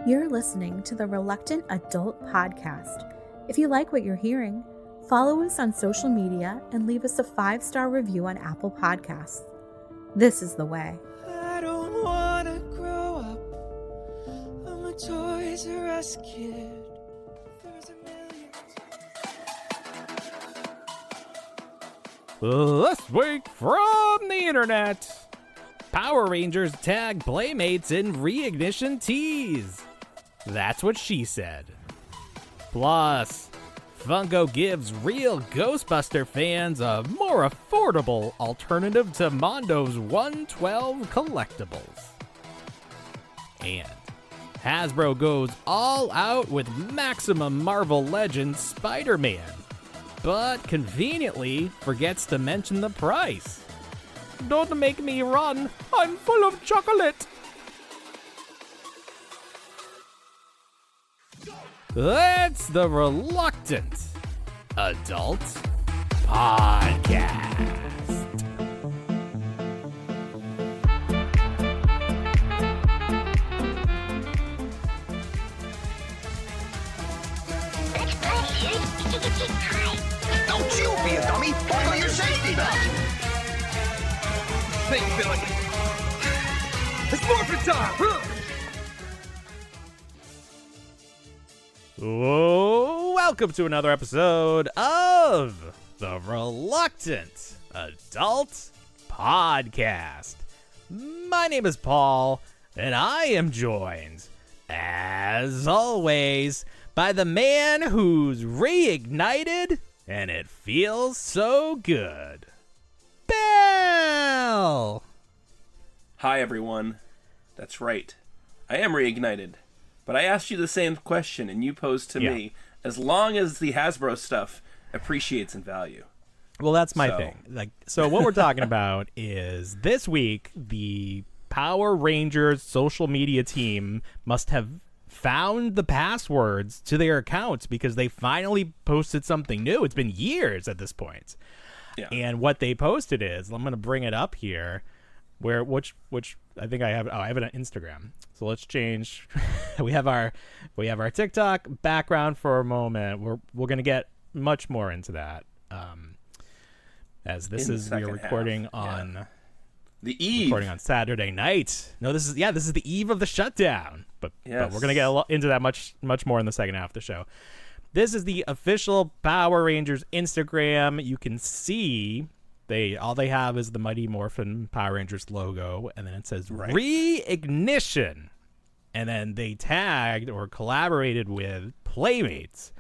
You're listening to the Reluctant Adult Podcast. If you like what you're hearing, follow us on social media and leave us a 5-star review on Apple Podcasts. This is the way. I don't want to grow up. I'm a Toys R Us kid. There's a million. This week from the internet, Power Rangers tag Playmates in Reignition Tease. That's what she said. Plus, Funko gives Real Ghostbuster fans a more affordable alternative to Mondo's 112 collectibles. And Hasbro goes all out with Maximum Marvel Legends Spider-Man, but conveniently forgets to mention the price. Don't make me run, I'm full of chocolate. It's the Reluctant Adult Podcast. Don't you be a dummy! Buckle your safety belt! Think, Billy. It's morphin' time! Welcome to another episode of the Reluctant Adult Podcast. My name is Paul, and I am joined, as always, by the man who's reignited, and it feels so good. Bill! Hi, everyone. That's right. I am reignited. But I asked you the same question, and you posed to me, as long as the Hasbro stuff appreciates in value. Well, that's my thing. So what we're talking about is this week, the Power Rangers social media team must have found the passwords to their accounts because they finally posted something new. It's been years at this point. Yeah. And what they posted is, I'm going to bring it up here, which I think I have it on Instagram. So let's change. we have our TikTok background for a moment. We're going to get much more into that. As this is, we are recording on the eve. Recording on Saturday night. No, this is the eve of the shutdown. But we're going to get into that much more in the second half of the show. This is the official Power Rangers Instagram. You can see all they have is the Mighty Morphin Power Rangers logo, and then it says Reignition. And then they tagged or collaborated with Playmates,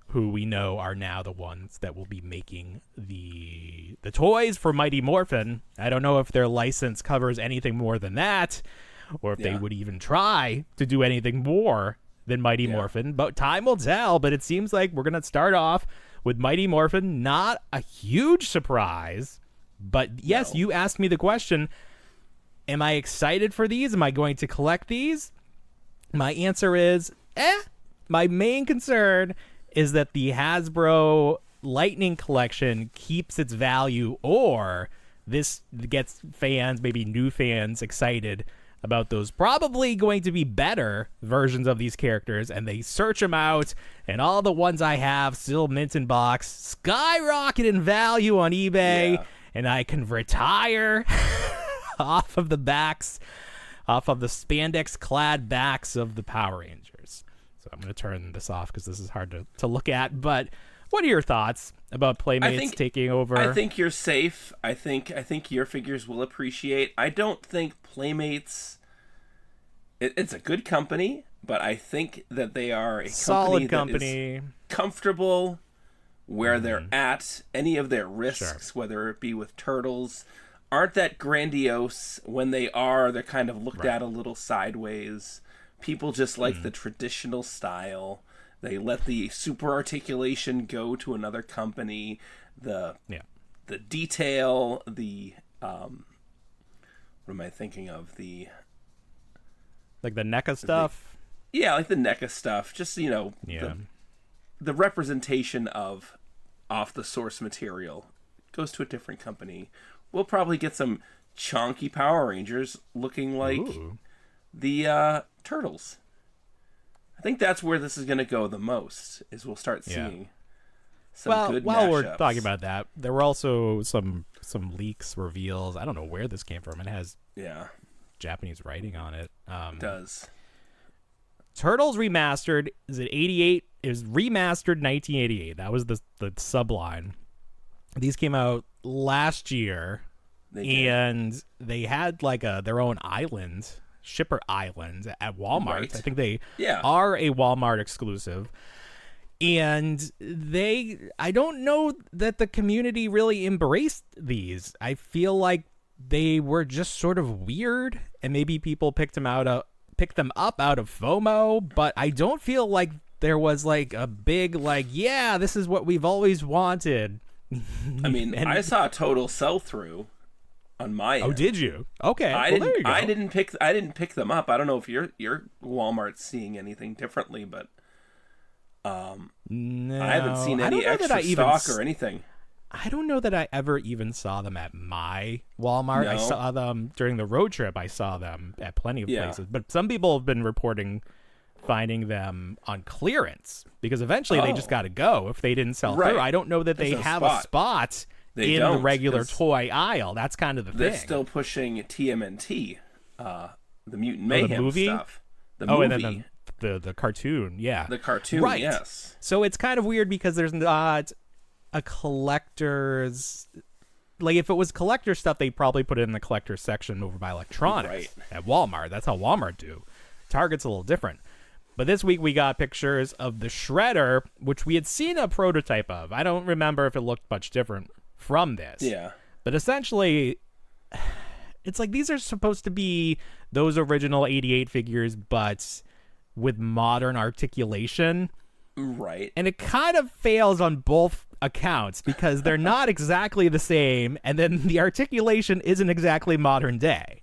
who we know are now the ones that will be making the toys for Mighty Morphin. I don't know if their license covers anything more than that, or if they would even try to do anything more than Mighty Morphin, but time will tell. But it seems like we're going to start off with Mighty Morphin. Not a huge surprise, but yes, you asked me the question, am I excited for these? Am I going to collect these? My answer is, My main concern is that the Hasbro Lightning Collection keeps its value, or this gets fans, maybe new fans, excited about those probably going to be better versions of these characters, and they search them out, and all the ones I have still mint in box skyrocket in value on eBay, and I can retire off of the spandex clad backs of the Power Rangers. So I'm going to turn this off because this is hard to look at. But what are your thoughts about Playmates taking over? I think you're safe. I think your figures will appreciate. I don't think Playmates. It's a good company, but I think that they are a solid company that is comfortable where they're at. Any of their risks, whether it be with Turtles, aren't that grandiose. When they are, they're kind of looked at a little sideways. People just like the traditional style. They let the super articulation go to another company. The detail, the what am I thinking of? Like the NECA stuff? Like the NECA stuff. Just, the representation of off the source material goes to a different company. We'll probably get some chonky Power Rangers looking like the Turtles. I think that's where this is going to go the most, is we'll start seeing some good while mashups. we're talking about that, there were also some leaks, reveals. I don't know where this came from. It has Japanese writing on it. It does. Turtles Remastered is at 88. It was remastered 1988. That was the subline. These came out last year, and they had like their own island, Shipper Island at Walmart. Right. I think they are a Walmart exclusive. And I don't know that the community really embraced these. I feel like they were just sort of weird, and maybe people picked them up out of FOMO, but I don't feel like there was like a big this is what we've always wanted. I mean, I saw a total sell-through on my end. Oh, did you? Okay. I there you go. I didn't pick them up. I don't know if your Walmart's seeing anything differently, but no, I haven't seen any extra stock or anything. I don't know that I ever even saw them at my Walmart. No. I saw them during the road trip. I saw them at plenty of places. But some people have been reporting finding them on clearance because eventually they just got to go if they didn't sell through. I don't know that they have a spot in the regular toy aisle. That's kind of the thing. They're still pushing TMNT, the Mutant Mayhem movie stuff. The movie. And then the cartoon, The cartoon, right. yes. So it's kind of weird because there's not a collector's... Like, if it was collector stuff, they'd probably put it in the collector section over by electronics at Walmart. That's how Walmart do. Target's a little different. But this week we got pictures of the Shredder, which we had seen a prototype of. I don't remember if it looked much different from this. Yeah. But essentially, it's like these are supposed to be those original 88 figures, but with modern articulation. Right. And it kind of fails on both accounts because they're not exactly the same, and then the articulation isn't exactly modern day.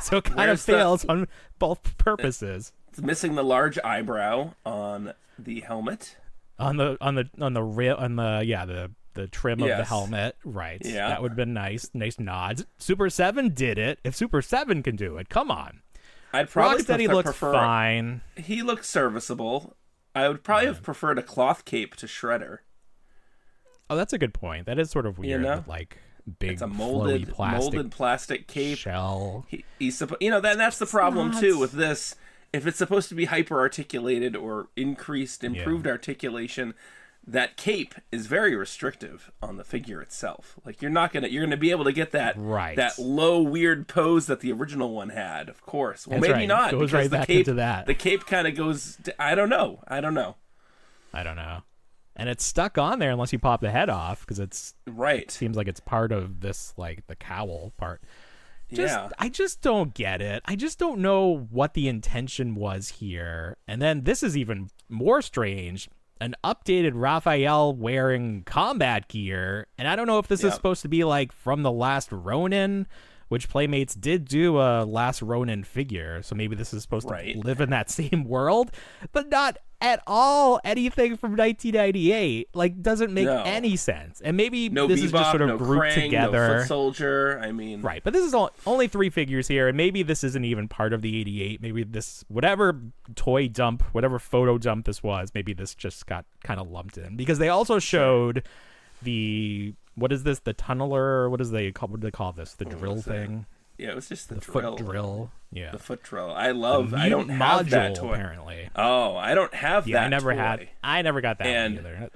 So it kind of fails on both purposes. It's missing the large eyebrow on the helmet. On the trim of the helmet, right? Yeah, that would have been nice nods. Super 7 did it. If Super 7 can do it, come on. I'd probably Rocksteady looks fine. He looks serviceable. I would probably have preferred a cloth cape to Shredder. Oh, that's a good point. That is sort of weird. With, like big, it's a molded plastic cape shell. That's the problem too with this. If it's supposed to be hyper articulated or improved articulation, that cape is very restrictive on the figure itself. Like you're gonna be able to get that low weird pose that the original one had, of course. Well, maybe not. Goes right back into that. The cape kind of goes. I don't know. And it's stuck on there unless you pop the head off because it's right. It seems like it's part of this, like the cowl part. Yeah. I just don't get it. I just don't know what the intention was here. And then this is even more strange. An updated Raphael wearing combat gear. And I don't know if this is supposed to be like from the Last Ronin, which Playmates did do a Last Ronin figure. So maybe this is supposed to live in that same world, but not at all anything from 1998. Like, doesn't make any sense. And maybe this is just sort of grouped Krang, together. No Foot Soldier. I mean, right. But this is only 3 figures here, and maybe this isn't even part of the 88. Maybe this, whatever toy dump, whatever photo dump this was, maybe this just got kind of lumped in because they also showed the. What is this? The tunneler? What do they call this? The drill thing? Yeah, it was just the drill. Foot drill. Yeah. The foot drill. I don't have that toy. Apparently. Oh, I don't have that. I never got that one either.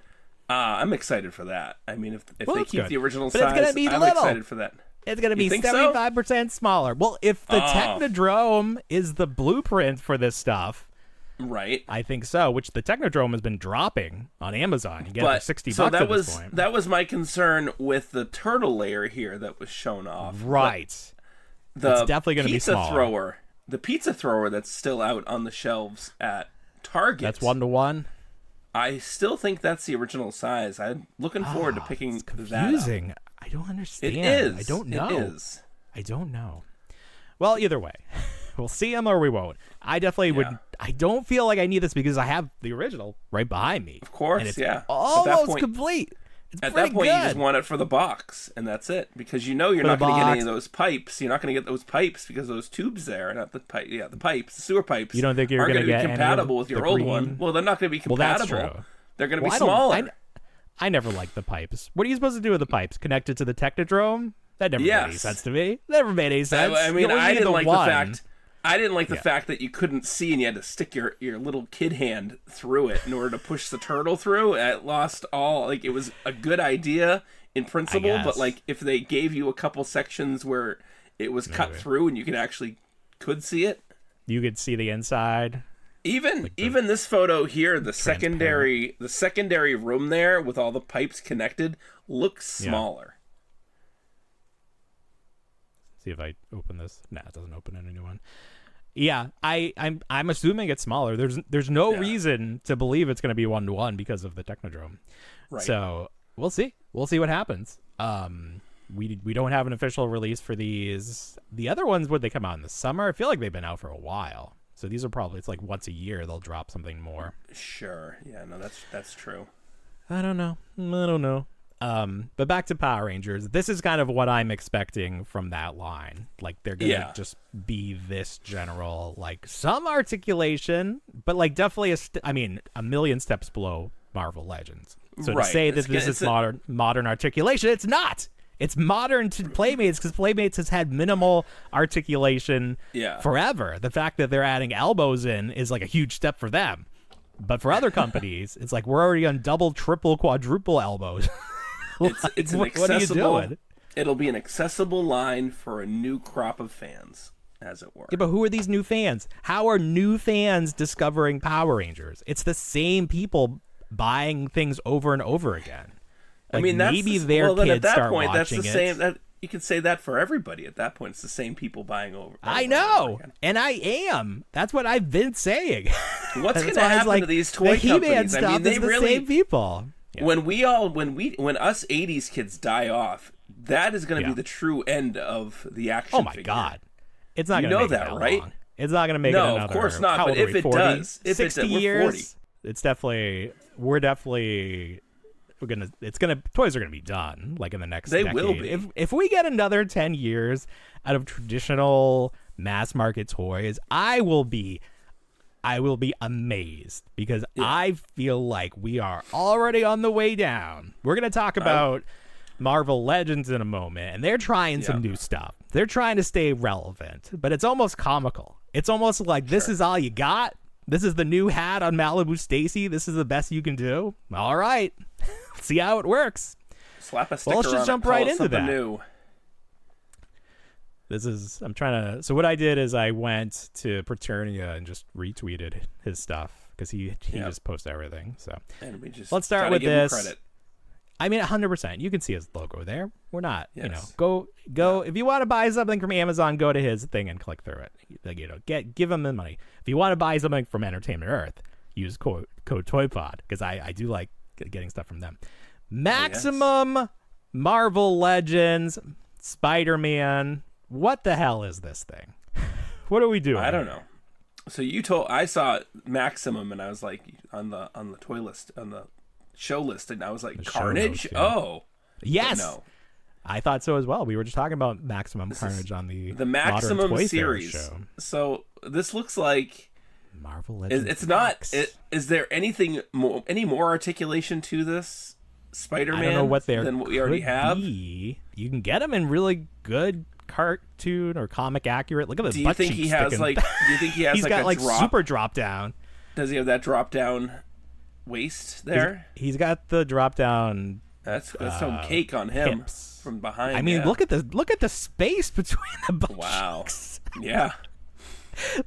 I'm excited for that. I mean, if they keep the original but size, it's gonna be I'm little. excited for that. It's going to be 75% smaller. Well, if the Technodrome is the blueprint for this stuff, right? I think so. Which the Technodrome has been dropping on Amazon. You get it for $60 at this point. That was my concern with the turtle layer here that was shown off. Right. It's definitely going to be smaller. The pizza thrower that's still out on the shelves at Target. That's 1-to-1. I still think that's the original size. I'm looking forward to picking that up. I don't understand. It is. I don't know. It is. I don't know. Well, either way, we'll see them or we won't. I definitely would. I don't feel like I need this because I have the original right behind me. Of course, and it's almost almost complete. At that point, you just want it for the box, and that's it. Because you're not going to get any of those pipes. You're not going to get those pipes because those tubes there, not the pipe. Yeah, the pipes, the sewer pipes. You don't think you're going to get be compatible with your old one? Well, they're not going to be compatible. Well, that's true. They're going to be smaller. I never liked the pipes. What are you supposed to do with the pipes? Connected to the Technodrome? That never made any sense to me. Never made any sense. I mean, I didn't like the fact that you couldn't see and you had to stick your little kid hand through it in order to push the turtle through. It lost all, like, it was a good idea in principle, but like if they gave you a couple sections where it was cut through and you could see it. You could see the inside. Even this photo here, the secondary room there with all the pipes connected looks smaller. See if I open this. Nah, it doesn't open any new one. Yeah, I'm assuming it's smaller. There's no reason to believe it's going to be 1-to-1 because of the Technodrome. Right. So we'll see. We'll see what happens. We don't have an official release for these. The other ones, would they come out in the summer? I feel like they've been out for a while. So these are probably, it's like once a year they'll drop something more. Sure. Yeah. No, that's true. I don't know. But back to Power Rangers. This is kind of what I'm expecting from that line. Like, they're gonna just be this general, like, some articulation, but like definitely a million steps below Marvel Legends. So to say that this is modern articulation, it's not. It's modern to Playmates because Playmates has had minimal articulation forever. The fact that they're adding elbows in is like a huge step for them. But for other companies, it's like we're already on double, triple, quadruple elbows. It's an accessible. What are you doing? It'll be an accessible line for a new crop of fans, as it were. Yeah, but who are these new fans? How are new fans discovering Power Rangers? It's the same people buying things over and over again. Like, I mean, maybe their kids at that start point, watching that's the same. That, you could say that for everybody. At that point, it's the same people buying over. I know, and I am. That's what I've been saying. What's going to happen to these toy companies? I mean, they really same people. Yeah. When us 80s kids die off, that is going to be the true end of the action figure. God. It's not going to make it that right? Long. It's not going to make it another. No, of course not. But if it 40? does, if 60 it's years, 40. it's definitely toys are gonna be done like in the next decade. Will be. If we get another 10 years out of traditional mass market toys, I will be amazed because I feel like we are already on the way down. We're gonna talk about Marvel Legends in a moment, and they're trying some new stuff. They're trying to stay relevant, but it's almost comical. It's almost like this is all you got. This is the new hat on Malibu Stacy. This is the best you can do. All right. See how it works. Slap a sticker on it. Let's just jump right into that. New. So what I did is I went to Paternia and just retweeted his stuff because he just posts everything. So let's start with this. I mean, 100%. You can see his logo there. We're not, go. If you want to buy something from Amazon, go to his thing and click through it. Give him the money. If you want to buy something from Entertainment Earth, use code TOYPOD because I do like getting stuff from them. Maximum Marvel Legends, Spider-Man. What the hell is this thing? What are we doing? I don't know. So I saw Maximum and I was like on the toy list, on the show list, and I was like, Carnage? Oh. Yes. No. I thought so as well. We were just talking about Maximum Carnage on the Maximum Modern Toy series show. So this looks like Marvel Legends. It's not. Is there any more articulation to this Spider-Man? I don't know what than what we already have. You can get them in really good cartoon or comic accurate. Look at the butt cheeks. Do you think he has He's got like super drop down? Does he have that drop down waist there? He's got the drop down. That's some cake on him hips. From behind. I mean, look at the space between the butt cheeks. Yeah.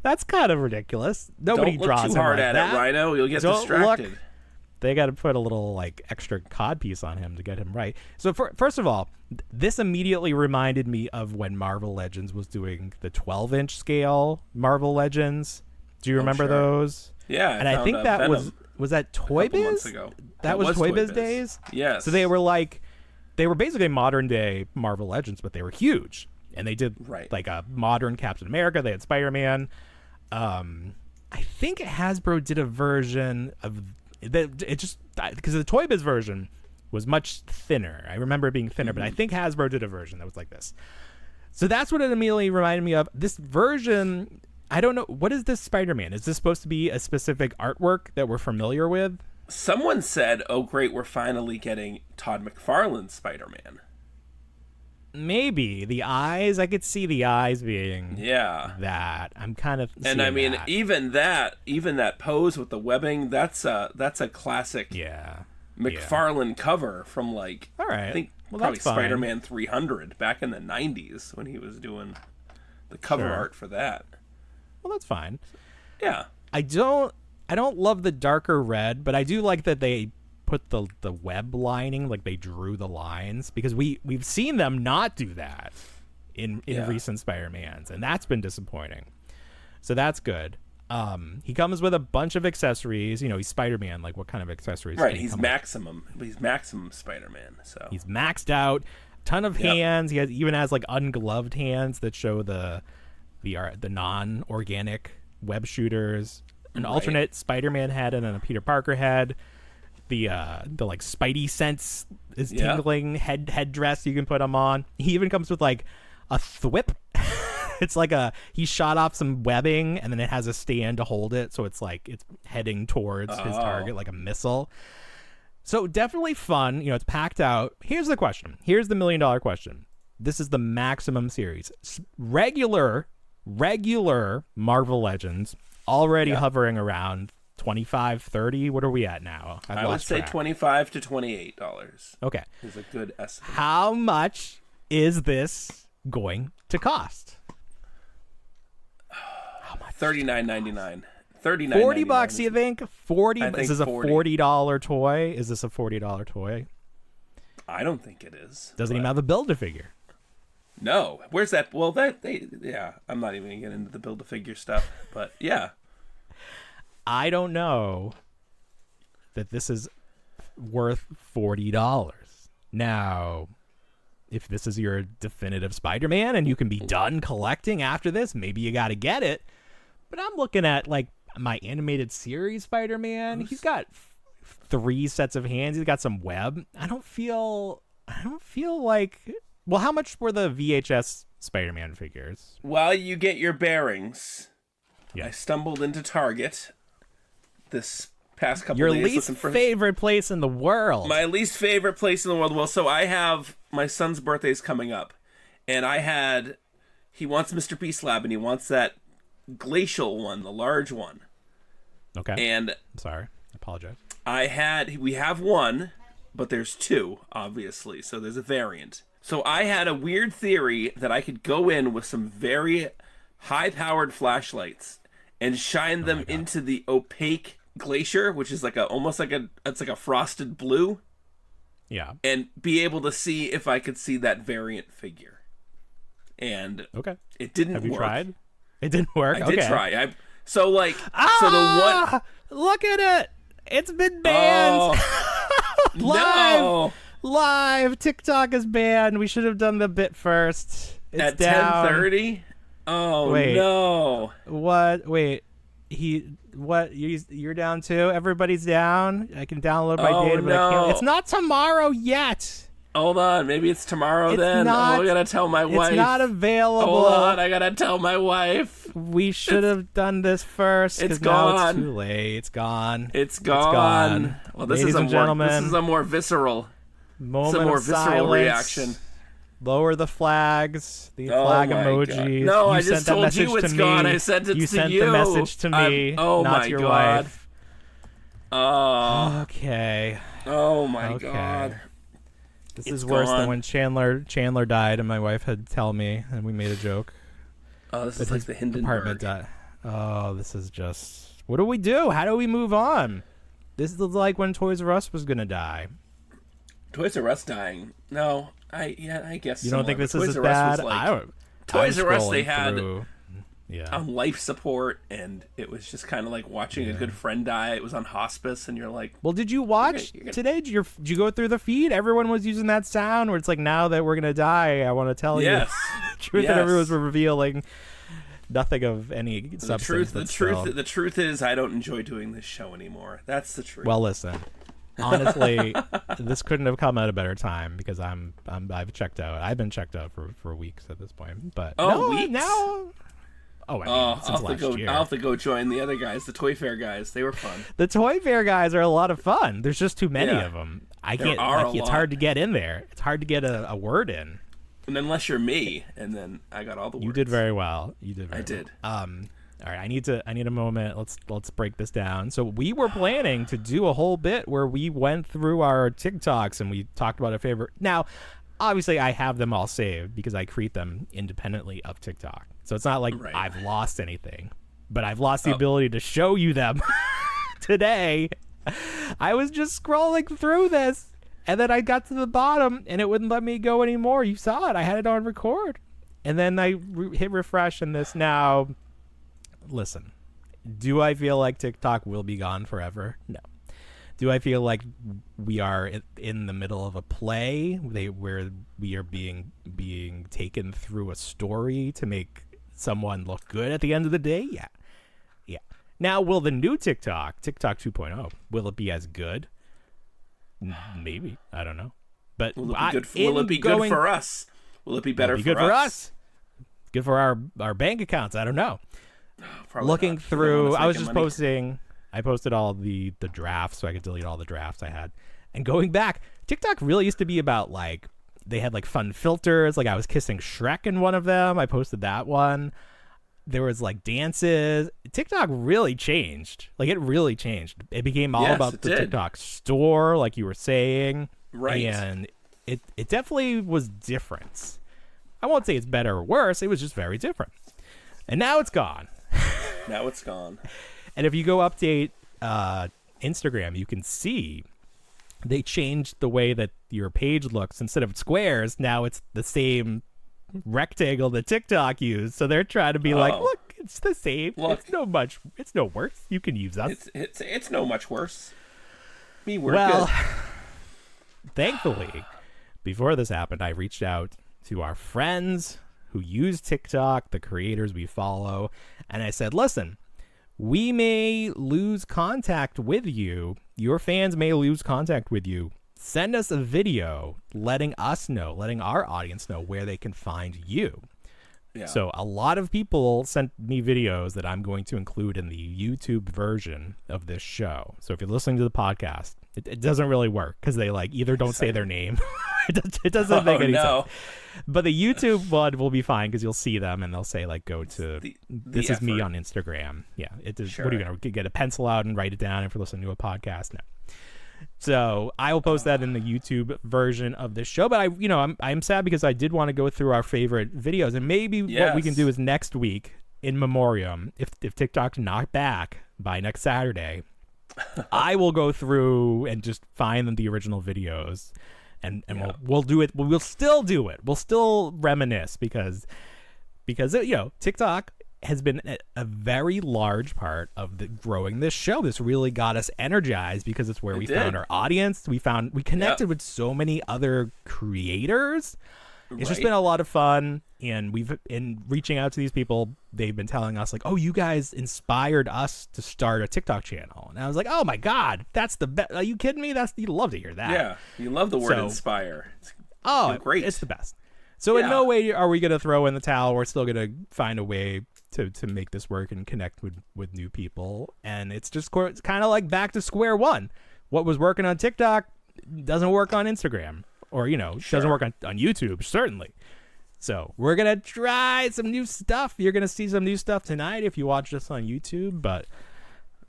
That's kind of ridiculous. Nobody Don't draws look too hard like at that. it, Rhino. You'll get distracted. They got to put a little like extra cod piece on him to get him right. So first of all, this immediately reminded me of when Marvel Legends was doing the 12-inch scale Marvel Legends. Do you remember those? Yeah, and I think that Venom was that Toy Biz? That was Toy Biz days. Yes. So they were basically modern day Marvel Legends, but they were huge. And they did like a modern Captain America. They had Spider-Man. I think Hasbro did a version of that. It just because the Toy Biz version was much thinner. I remember it being thinner, but I think Hasbro did a version that was like this. So that's what it immediately reminded me of. This version, I don't know. What is this Spider-Man? Is this supposed to be a specific artwork that we're familiar with? Someone said, oh, great, we're finally getting Todd McFarlane's Spider-Man. Maybe. The eyes, I could see the eyes being that. I'm kind of And I mean, that. even that pose with the webbing, that's a classic McFarlane cover from like, all right. I think well, probably that's fine. Spider-Man 300 back in the 90s when he was doing the cover art for that. Well, that's fine. Yeah. I don't love the darker red, but I do like that they put the web lining, like they drew the lines, because we've seen them not do that in recent Spider-Mans, and that's been disappointing. So that's good. He comes with a bunch of accessories. He's Spider-Man. Like, what kind of accessories? Right, he's Maximum. He's Maximum Spider-Man. So he's maxed out. Ton of hands. He even has like ungloved hands that show the non-organic web shooters. An alternate Spider-Man head and then a Peter Parker head. The like Spidey sense is tingling headdress you can put him on. He even comes with like a thwip. It's like he shot off some webbing and then it has a stand to hold it, so it's like it's heading towards his target like a missile. So definitely fun. It's packed out. Here's the question. Here's the $1 million question. This is the Maximum series. Regular Marvel Legends already hovering around $25, $30. What are we at now? I would say $25 to $28. Okay, is a good estimate. How much is this going to cost? How much? $39.99. $40, you think? 40. I think is this a $40 toy? Is this a $40 toy? I don't think it is. Doesn't even have a Build-A-Figure. No. Where's that? Well, I'm not even gonna get into the Build-A-Figure stuff, but yeah. I don't know that this is worth $40. Now, if this is your definitive Spider-Man and you can be done collecting after this, maybe you got to get it. But I'm looking at like my animated series Spider-Man. He's got 3 sets of hands. He's got some web. I don't feel like. Well, how much were the VHS Spider-Man figures? While you get your bearings, yeah. I stumbled into Target this past couple your days. Your least favorite place in the world. My least favorite place in the world. Well, so I have my son's birthday's coming up, and he wants Mr. Beast Lab, and he wants that glacial one, the large one. Okay. And I'm sorry, I apologize. We have one, but there's 2, obviously, so there's a variant. So I had a weird theory that I could go in with some very high-powered flashlights and shine them into the opaque glacier, which is almost like a frosted blue. Yeah. And be able to see if I could see that variant figure. And it didn't work. Have you tried? It didn't work. I did try. So the one. Look at it! It's been banned. No. Live. TikTok is banned. We should have done the bit first. It's at down. 10:30. Oh wait. No! What? Wait. What? You're down too? Everybody's down. I can download my data, but I can't. It's not tomorrow yet. Hold on, maybe it's tomorrow then. I gotta tell my wife. It's not available. Hold on, I gotta tell my wife. We should have done this first. It's gone. Now it's too late. It's gone. It's gone. Well, this is a more visceral. Moment it's a more of visceral silence. Reaction. Lower the flags. The flag emojis. No, I just told you it's gone. I sent it to you. You sent the message to me, not to your wife. Okay. Oh my god. This is worse than when Chandler died and my wife had to tell me and we made a joke. Oh, this is like the Hindenburg. Oh, this is just... What do we do? How do we move on? This is like when Toys R Us was going to die. Toys R Us dying? No, I guess you don't think this is as bad? Toys R Us, they had through. on life support, and it was just kind of like watching a good friend die. It was on hospice, and you're like, well, did you watch today? Did you go through the feed? Everyone was using that sound where it's like, now that we're gonna die, I want to tell you the truth, that everyone was revealing nothing of any substance. The truth is, I don't enjoy doing this show anymore. That's the truth. Well, listen, honestly, this couldn't have come at a better time because I've checked out. I've been checked out for weeks at this point. But weeks? Now. Oh, I mean, since last year. I'll have to go join the other guys, the Toy Fair guys. They were fun. The Toy Fair guys are a lot of fun. There's just too many of them. It's hard to get in there. It's hard to get a word in. And unless you're me, and then I got all the words. You did very well. I did. All right, I need a moment. Let's break this down. So we were planning to do a whole bit where we went through our TikToks and we talked about our favorite. Now, obviously, I have them all saved because I create them independently of TikTok. So it's not like I've lost anything, but I've lost the ability to show you them today. I was just scrolling through this, and then I got to the bottom, and it wouldn't let me go anymore. You saw it. I had it on record. And then I hit refresh, and this now... Listen, do I feel like TikTok will be gone forever? No. Do I feel like we are in the middle of a play where we are being taken through a story to make someone look good at the end of the day? Yeah. Now, will the new TikTok 2.0, will it be as good? Maybe. I don't know. But will it be good for us? Will it be better for us? Good for our bank accounts? I don't know. Probably looking not. Through, I was just posting. I posted all the drafts so I could delete all the drafts I had. And going back, TikTok really used to be about like they had like fun filters. Like I was kissing Shrek in one of them. I posted that one. There was like dances. TikTok really changed. Like it really changed. It became all about the TikTok store, like you were saying. Right. And it definitely was different. I won't say it's better or worse. It was just very different. And now it's gone. Now it's gone. And if you go update Instagram, you can see they changed the way that your page looks. Instead of squares, now it's the same rectangle that TikTok used. So they're trying to be like, look, it's the same. Look. It's no worse. You can use us. It's no much worse. We're good. Thankfully, before this happened, I reached out to our friends who use TikTok, the creators we follow, and I said, listen, we may lose contact with you. Your fans may lose contact with you. Send us a video letting our audience know where they can find you. Yeah. So a lot of people sent me videos that I'm going to include in the YouTube version of this show. So if you're listening to the podcast, it doesn't really work because they like either don't say their name. It doesn't make any sense. But the YouTube one will be fine because you'll see them and they'll say like, go to this is me on Instagram. Yeah. It is. Sure. What are you going to get a pencil out and write it down if you're listening to a podcast? No. So I will post that in the YouTube version of this show. But I'm sad because I did want to go through our favorite videos, and maybe what we can do is next week in memoriam, if TikTok's not back by next Saturday, I will go through and just find the original videos, and we'll do it. We'll still do it. We'll still reminisce because TikTok has been a very large part of growing this show. This really got us energized because it's where we found our audience. We connected with so many other creators. It's just been a lot of fun. And in reaching out to these people, they've been telling us like, oh, you guys inspired us to start a TikTok channel. And I was like, oh my God, that's the best. Are you kidding me? You love to hear that. Yeah. You love the word inspire. It's great. It's the best. So in no way are we going to throw in the towel. We're still going to find a way to make this work and connect with new people. And it's kind of like back to square one. What was working on TikTok doesn't work on Instagram or, doesn't work on YouTube, certainly. So we're going to try some new stuff. You're going to see some new stuff tonight if you watch this on YouTube. But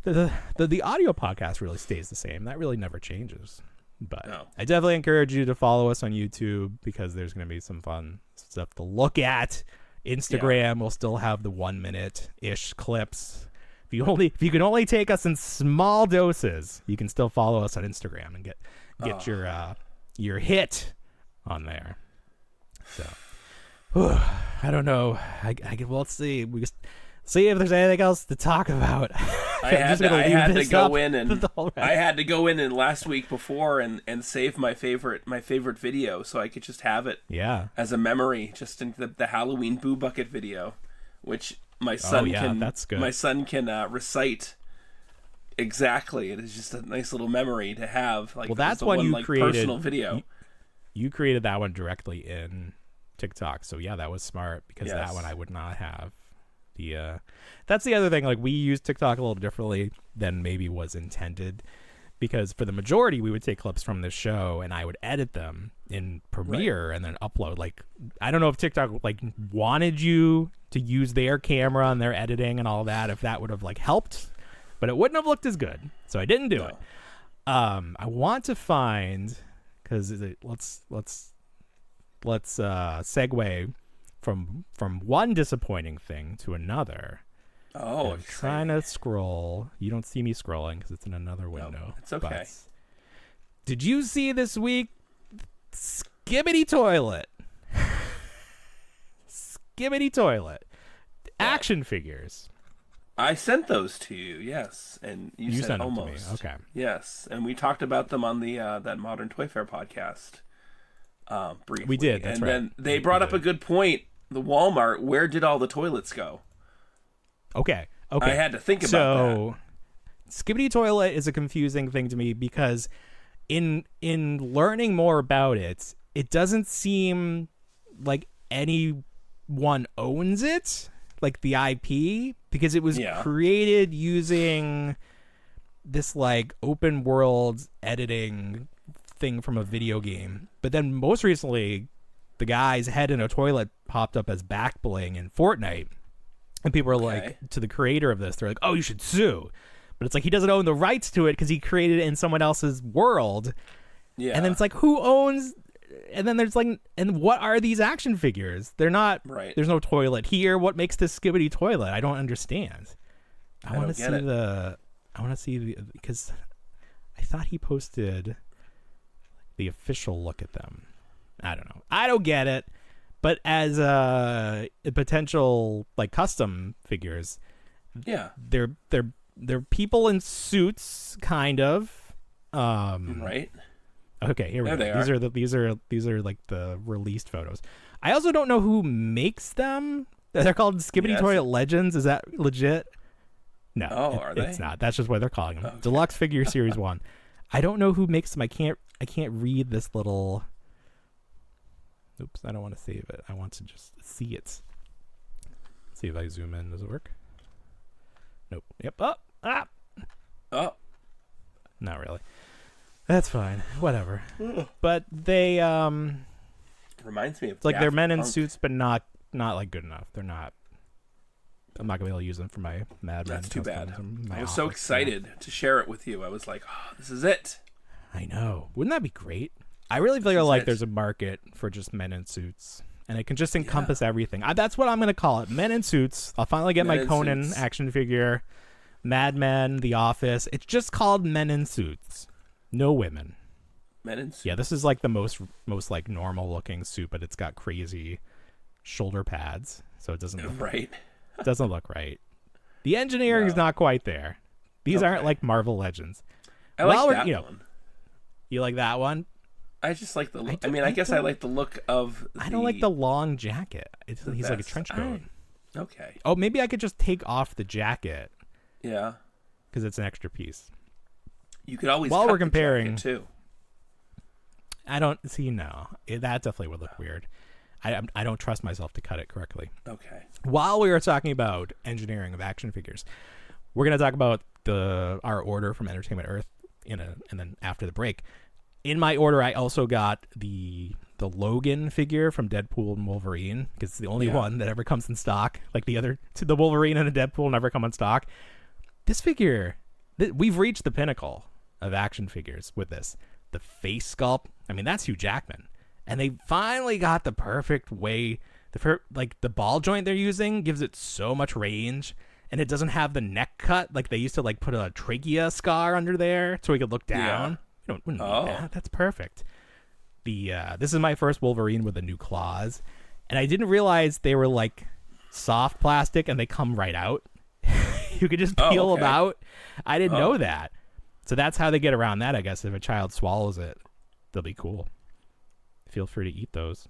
the audio podcast really stays the same. That really never changes. But I definitely encourage you to follow us on YouTube because there's going to be some fun stuff to look at. Instagram will still have the 1 minute-ish clips. If you can only take us in small doses, you can still follow us on Instagram and get your hit on there. So I don't know. Let's see. We just see if there's anything else to talk about. I had to go in and last week before and save my favorite video so I could just have it as a memory, just in the Halloween Boo Bucket video, which my son can recite Exactly. It is just a nice little memory to have. Like, well, that's the one you like, created. Personal video. You created that one directly in TikTok, so yeah, that was smart because Yes. that one I would not have. That's the other thing. Like, we use TikTok a little differently than maybe was intended, because for the majority we would take clips from this show and I would edit them in Premiere and then upload. Like, I don't know if TikTok like wanted you to use their camera and their editing and all that, if that would have like helped, but it wouldn't have looked as good, so I didn't do it. I want to find, because let's segue from one disappointing thing to another. Oh, I'm trying to scroll. You don't see me scrolling because it's in another window. No, it's okay. But did you see this week Skibbity Toilet? Skibbity Toilet. Action figures. I sent those to you, yes, and you said sent almost. them to me. Okay. Yes, and we talked about them on the that Modern Toy Fair podcast briefly. We did, that's and right. then they brought up a good point. The Walmart, where did all the toilets go? Okay. I had to think about so, Skibbity Toilet is a confusing thing to me because in learning more about it, it doesn't seem like anyone owns it, like the IP, because it was created using this like open world editing thing from a video game. But then most recently, the guy's head in a toilet popped up as back bling in Fortnite. And people are like, to the creator of this, they're like, oh, you should sue. But it's like, he doesn't own the rights to it because he created it in someone else's world. Yeah. And then it's like, who owns? And then there's like, and what are these action figures? They're not, there's no toilet here. What makes this Skibbity Toilet? I don't understand. I want to see because I thought he posted the official look at them. I don't know. I don't get it. But as a potential like custom figures, they're people in suits, kind of. Right. Okay, here we go. These are like the released photos. I also don't know who makes them. They're called Skibbity Toilet Legends. Is that legit? No. Are they? It's not. That's just what they're calling them. Okay. Deluxe Figure Series 1. I don't know who makes them. I can't read this little. Oops, I don't want to save it. I want to just see it. See if I zoom in. Does it work? Nope. Yep. Oh. Not really. That's fine. Whatever. But they reminds me of like they're men in Punk. suits, but not like good enough. They're not. I'm not gonna be able to use them for my Mad Men. That's too bad. I was office, so excited to share it with you. I was like, oh, this is it. I know. Wouldn't that be great? I really feel like there's a market for just men in suits, and it can just encompass everything. That's what I'm going to call it, men in suits. I'll finally get my Conan action figure, Mad Men, The Office. It's just called men in suits, no women. Men in suits. Yeah, this is like the most like normal looking suit, but it's got crazy shoulder pads, so it doesn't look right. It doesn't look right. The engineering is not quite there. These aren't like Marvel Legends. I like that one. You like that one? I just like the look. I guess I like the look of I don't like the long jacket. He's like a trench coat. Okay. Oh, maybe I could just take off the jacket. Yeah. Because it's an extra piece. You could always While cut we're comparing, the jacket too. I don't see, no. That definitely would look weird. I don't trust myself to cut it correctly. Okay. While we were talking about engineering of action figures, we're going to talk about our order from Entertainment Earth and then after the break. In my order, I also got the Logan figure from Deadpool and Wolverine, because it's the only one that ever comes in stock. Like the Wolverine and the Deadpool never come in stock. This figure, we've reached the pinnacle of action figures with this. The face sculpt, I mean, that's Hugh Jackman. And they finally got the perfect way. The ball joint they're using gives it so much range, and it doesn't have the neck cut. Like they used to put a trachea scar under there so he could look down. Wouldn't need that. That's perfect. This is my first Wolverine with the new claws, and I didn't realize they were like soft plastic and they come right out. You could just peel them out. I didn't know that. So that's how they get around that, I guess. If a child swallows it, they'll be cool. Feel free to eat those.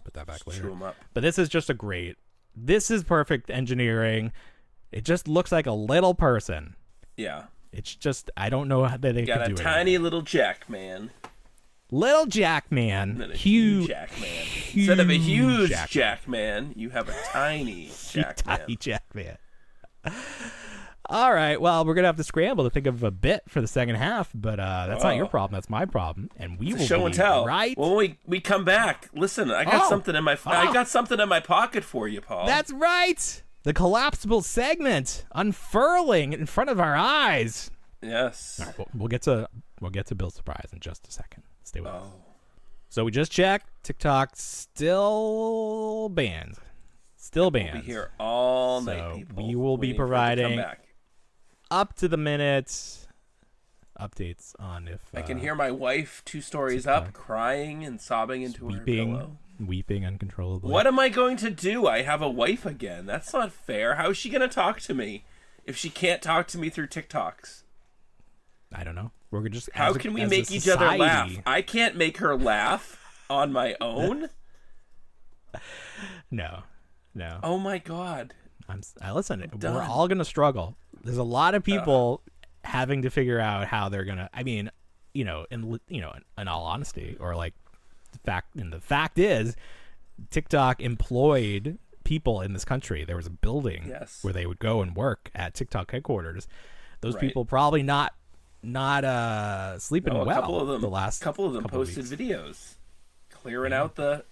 Put that back later. Chew them up. But this is just this is perfect engineering. It just looks like a little person. Yeah. It's just I don't know how they could do it. Got a tiny little Jackman. Little Jackman. And a huge Jackman. Instead of a huge Jackman, you have a tiny Jackman. Tiny Jackman. All right, well, we're going to have to scramble to think of a bit for the second half, but that's not your problem. That's my problem, and we will show and tell. Right? Well, we come back. Listen, I got something in my I got something in my pocket for you, Paul. That's right. The collapsible segment unfurling in front of our eyes. Yes. All right, we'll get to Bill's surprise in just a second. Stay with us. So we just checked. TikTok still banned. Still banned. We'll be here all night, people. We will be providing up to the minute updates on if I can hear my wife 2 stories TikTok. up crying and sobbing into her pillow. Weeping uncontrollably. What am I going to do? I have a wife again. That's not fair. How is she going to talk to me if she can't talk to me through TikToks? I don't know. We're just How can we make each other laugh? I can't make her laugh on my own. No. Oh my God. Listen, we're all going to struggle. There's a lot of people having to figure out how they're going to, I mean, in all honesty, or like the fact is TikTok employed people in this country. There was a building where they would go and work at TikTok headquarters. Those people probably not sleeping well. Couple of them, the last couple of them posted videos clearing out the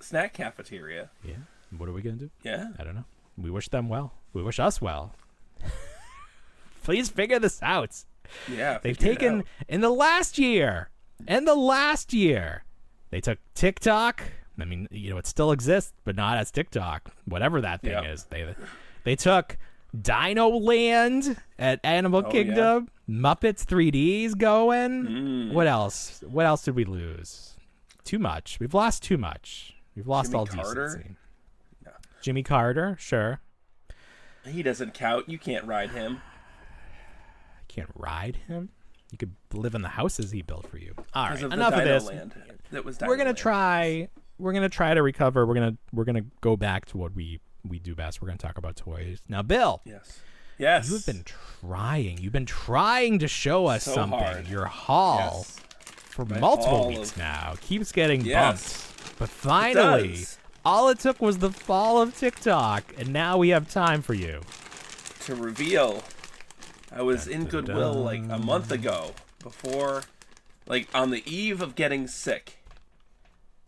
snack cafeteria. Yeah. What are we going to do? Yeah. I don't know. We wish them well. We wish us well. Please figure this out. Yeah. They've taken in the last year, they took TikTok. I mean, it still exists, but not as TikTok, whatever that thing is. They took Dino Land at Animal Kingdom, Muppets 3D's going. What else? What else did we lose? Too much. We've lost too much. We've lost all decency. No. Jimmy Carter, sure. He doesn't count. You can't ride him. I can't ride him? You could live in the houses he built for you. All right, enough of this. That was we're gonna try to recover. We're gonna go back to what we do best. We're gonna talk about toys now. Bill. Yes. You've been trying to show us so something. Hard. Your haul for multiple weeks now keeps getting bumped, but finally, all it took was the fall of TikTok, and now we have time for you to reveal. I was in Goodwill like a month ago, on the eve of getting sick.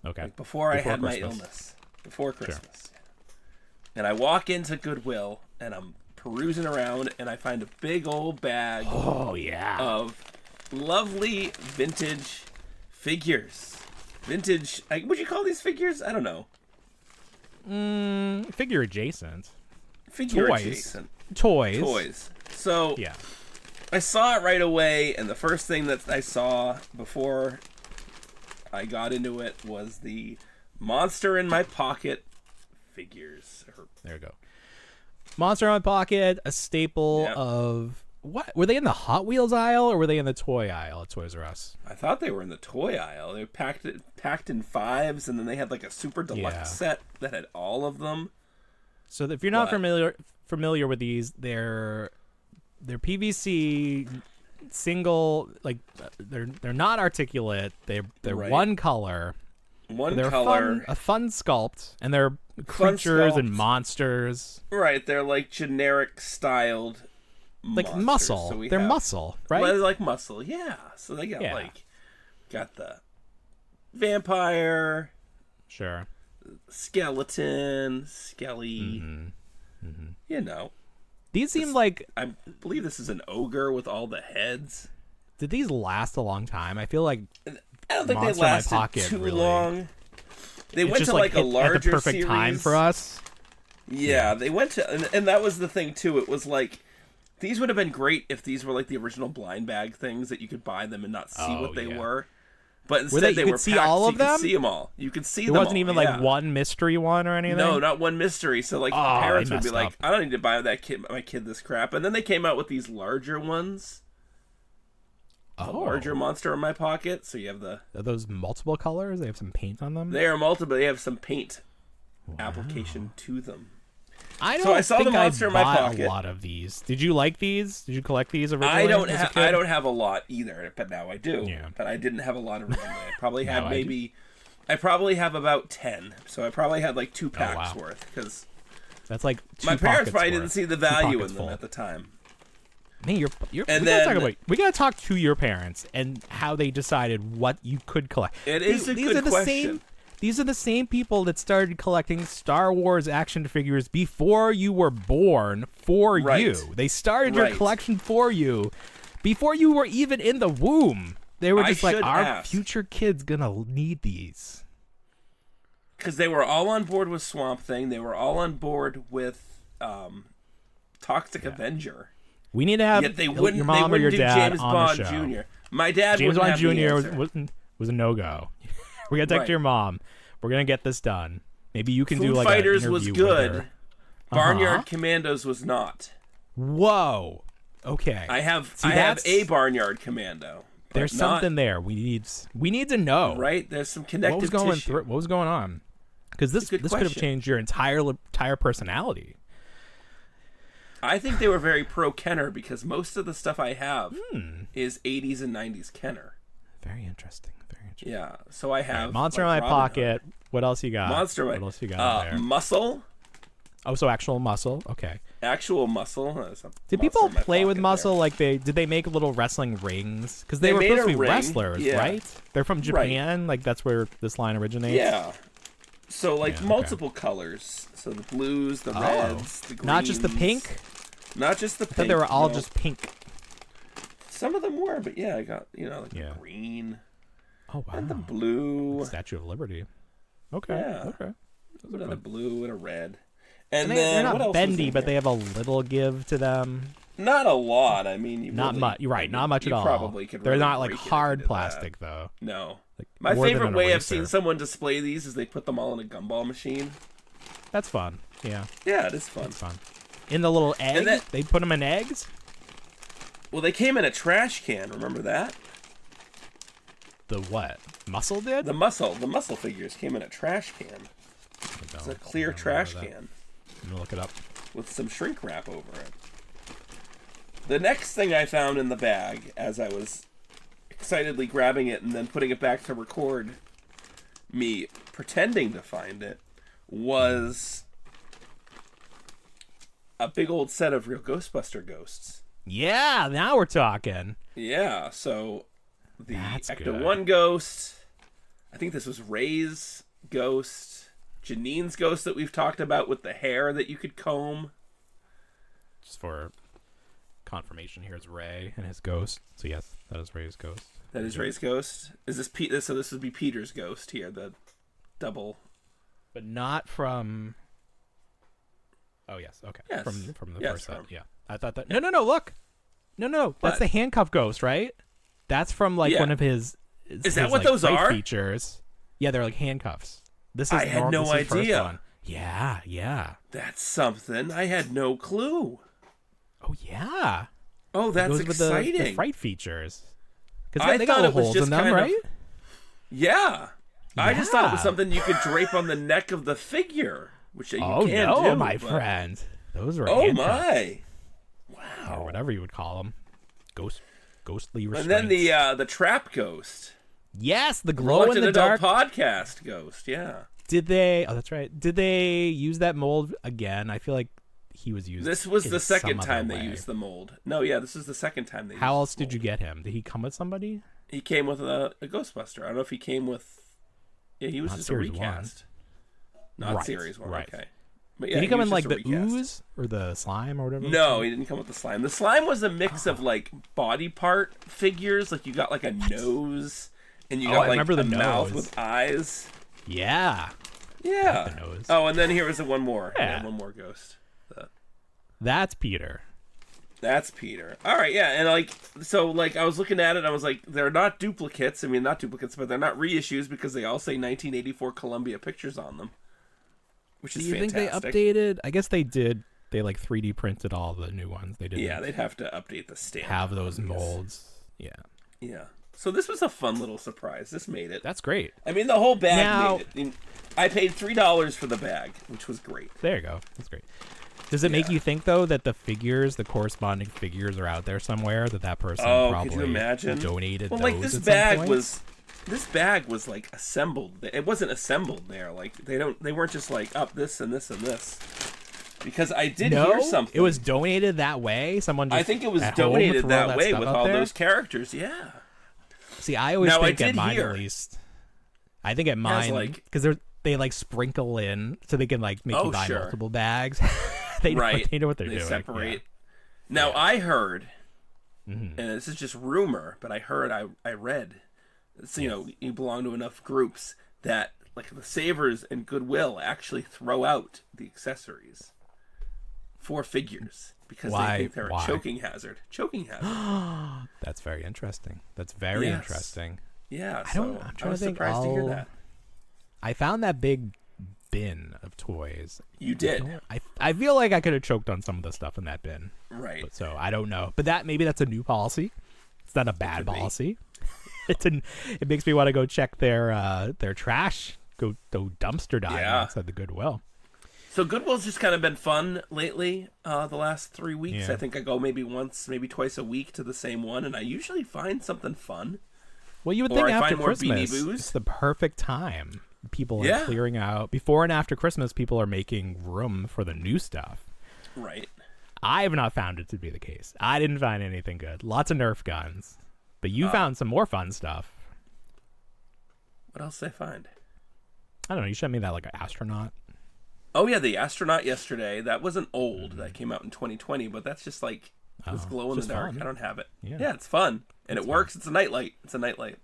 Okay. Before I had my illness. Before Christmas. Sure. And I walk into Goodwill, and I'm perusing around, and I find a big old bag of lovely vintage figures. Vintage, would you call these figures? I don't know. Figure adjacent. Toys. So I saw it right away, and the first thing that I saw before I got into it was the Monster in My Pocket figures. There we go. Monster in My Pocket, a staple of... What? Were they in the Hot Wheels aisle, or were they in the toy aisle at Toys R Us? I thought they were in the toy aisle. They were packed in 5s, and then they had like a super deluxe set that had all of them. So if you're not familiar with these, they're PVC single, like they're not articulate. They're one color. A fun sculpt, and they're creatures and monsters. Right, they're like generic styled like monsters. Muscle. So they're muscle, right? Well, like muscle, yeah. So they got got the vampire, sure, skeleton, skelly. You know, these seem like I believe this is an ogre with all the heads. Did these last a long time? I feel like I don't think they lasted too long. They went to like a larger at the perfect series. Time for us. Yeah, they went to, and that was the thing too. It was like these would have been great if these were like the original blind bag things that you could buy them and not see what they were. But instead, they were see packed, all so of them. You could see them all. You could see them. It wasn't even like one mystery one or anything. No, not one mystery. So like parents would be like, "I don't need to buy my kid this crap." And then they came out with these larger ones. A larger Monster in My Pocket. So you have Are those multiple colors? They have some paint on them. They are multiple. They have some paint application to them. I don't So I saw the think monster I in my bought pocket. a lot of these. Did you like these? Did you collect these originally? I don't as a have. kid? I don't have a lot either, but now I do. Yeah. But I didn't have a lot originally. I probably had No, I maybe. I probably have about 10. So I probably had like 2 packs wow. worth because That's like my parents probably didn't see the value in them full. at the time. Man, you're And we gotta talk to your parents and how they decided what you could collect. It is a These good are the question. These are the same people that started collecting Star Wars action figures before you were born for Right. you. They started your Right. collection for you before you were even in the womb. They were I just like, should our ask. future kid's gonna need these. Because they were all on board with Swamp Thing. They were all on board with Toxic Avenger. We need to have Yet they your wouldn't. mom They or your wouldn't do dad James on Bond the show. Jr. My dad James wouldn't Bond have the Jr. answer. was a no-go. We're gonna talk Right. to your mom. We're gonna get this done. Maybe you can Food do like Fighters an was interview with good. her. Barnyard Commandos was not. Whoa. Okay. I have See, I have that's- a Barnyard Commando. but There's not- something there. We need to know. right. There's some connective What was going tissue. through? What was going on? Because this It's a good could have question. changed your entire personality. I think they were very pro Kenner because most of the stuff I have Hmm. is 80s and 90s Kenner. Very interesting. Very interesting. Yeah. So I have Monster like in my Robin pocket. What else you got? Hood. Monster. What else you got there? Muscle. Oh, so actual muscle. Okay. Actual muscle. There's a Did muscle people in my play with pocket muscle? there. Like did they make little wrestling rings? Because they They were made supposed to a be ring, wrestlers, yeah. right? They're from Japan. Like that's where this line originates. Yeah. So like Yeah, okay. multiple colors. So the blues, the reds, the greens. Not just the pink. Not just the I pink. thought they were all no. just pink. Some of them were, but yeah, I got like Yeah. the green Oh wow. and the blue. Statue of Liberty. Okay. Yeah. Okay. Another blue and a red. And And then they're what not else bendy, was but in they here? have a little give to them. Not a lot. I mean, you Not really- much. You're right. Not much you at all. Probably could. They're really not like break it if you hard did plastic that. though. No. Like, My more than favorite an way I've eraser. seen someone display these is they put them all in a gumball machine. That's fun. Yeah, Yeah, it is fun. it's fun. In the little egg, that- they put them in eggs. Well, they came in a trash can. Remember that? The what? Muscle did? The muscle figures came in a trash can. It's a clear trash can I'm gonna look it up. with some shrink wrap over it. The next thing I found in the bag, as I was excitedly grabbing it and then putting it back to record me pretending to find it, was a big old set of Real Ghostbuster ghosts. Yeah, now we're talking. Yeah, so the That's Ecto good. 1 ghost, I think this was Ray's ghost, Janine's ghost that we've talked about with the hair that you could comb. Just for confirmation, here's Ray and his ghost. So yes, that is Ray's ghost. That is Ray's ghost. Is this Pete? So this would be Peter's ghost here, the double. But not from. Oh yes, okay. Yes. From the Yes, first set. from- Yeah, I thought that. No, look. No. That's What? the handcuff ghost, right? That's from like Yeah. one of his. Is that his, what like, those fight are? Features. Yeah, they're like handcuffs. This is I had no this is the first idea. one. Yeah. That's something. I had no clue. Oh yeah. Oh, It that's goes with exciting. the fright features. Because I they got thought it was holes just in them, kind of- right? Yeah. I just thought it was Yeah. something you could drape on the neck of the figure, which you Oh can no, do. my but- friend. Those were Oh handcuffs, my! or Wow. whatever you would call them. Ghostly And restraints. then the trap ghost, yes, the glow in Reluctant the Adult dark. podcast ghost. Yeah. Did they? Oh, that's right. Did they use that mold again? I feel like he was used. This was in the second some time other they way. used the mold. No, yeah, this is the second time they. How used else the did you mold. get him? Did he come with somebody? He came with a Ghostbuster. I don't know if he came with. Yeah, he was Not just a series one. recast. Not Right, series one. right. Okay. But yeah, Did he come was in like just the a recast. ooze or the slime or whatever? No, he didn't come with the slime. The slime was a mix of like body part figures. Like you got like a nose, and you Oh, got I like remember the a mouth nose. with eyes. Yeah. Yeah. the nose. Oh, and then here was one more. Yeah. One more ghost. That's Peter. That's Peter. All right, yeah, and like so, like I was looking at it, and I was like, they're not duplicates. I mean, not duplicates, but they're not reissues because they all say 1984 Columbia Pictures on them, which is Do you fantastic. think they updated? I guess they did. They like 3D printed all the new ones. They didn't Yeah, they'd have to update the stamp. have those I guess. molds. Yeah. Yeah. So this was a fun little surprise. This made it. That's great. I mean, the whole bag Now- made it. I paid $3 for the bag, which was great. There you go. That's great. Does it make you think, though, that the figures, the corresponding figures, are out there somewhere? That person probably could you imagine? donated Well, those like this at some bag point? this bag was like assembled. It wasn't assembled there. Like they weren't just like up this and this and this. Because I did hear something. It was donated that way. Someone just I think it was at home donated threw that way stuff with out all there? those characters. Yeah. See, I always Now, I think at did mine hear- at least. I think at mine like- because they like sprinkle in so they can like make you buy sure. multiple bags. they know, Right. they know what they're They doing. separate. Now I heard, Mm-hmm. and this is just rumor, but I read, it's, you belong to enough groups that like the Savers and Goodwill actually throw out the accessories for figures because Why? they think they're Why? a choking hazard. Choking hazard. That's very interesting. That's very Yes. interesting. Yeah. I'm I trying was to think. surprised to hear that. I found that big bin of toys. You did. I feel like I could have choked on some of the stuff in that bin. Right. But, so I don't know. But maybe that's a new policy. It's not a bad could be. policy. It makes me want to go check their trash. Go dumpster diving outside the Goodwill. So Goodwill's just kind of been fun lately. The last 3 weeks, Yeah. I think I go maybe once, maybe twice a week to the same one, and I usually find something fun. Well, you would Or think I after find more Beanie Christmas, Boos. it's the perfect time. People are Yeah. clearing out. Before and after Christmas, people are making room for the new stuff. Right. I have not found it to be the case. I didn't find anything good. Lots of Nerf guns. But you found some more fun stuff. What else did I find? I don't know. You showed me that like an astronaut. Oh yeah, the astronaut yesterday. That wasn't old. That came out in 2020, but that's just like this glow in the just dark. fun. I don't have it. Yeah. Yeah, it's fun and it works. It's a nightlight. It's a nightlight.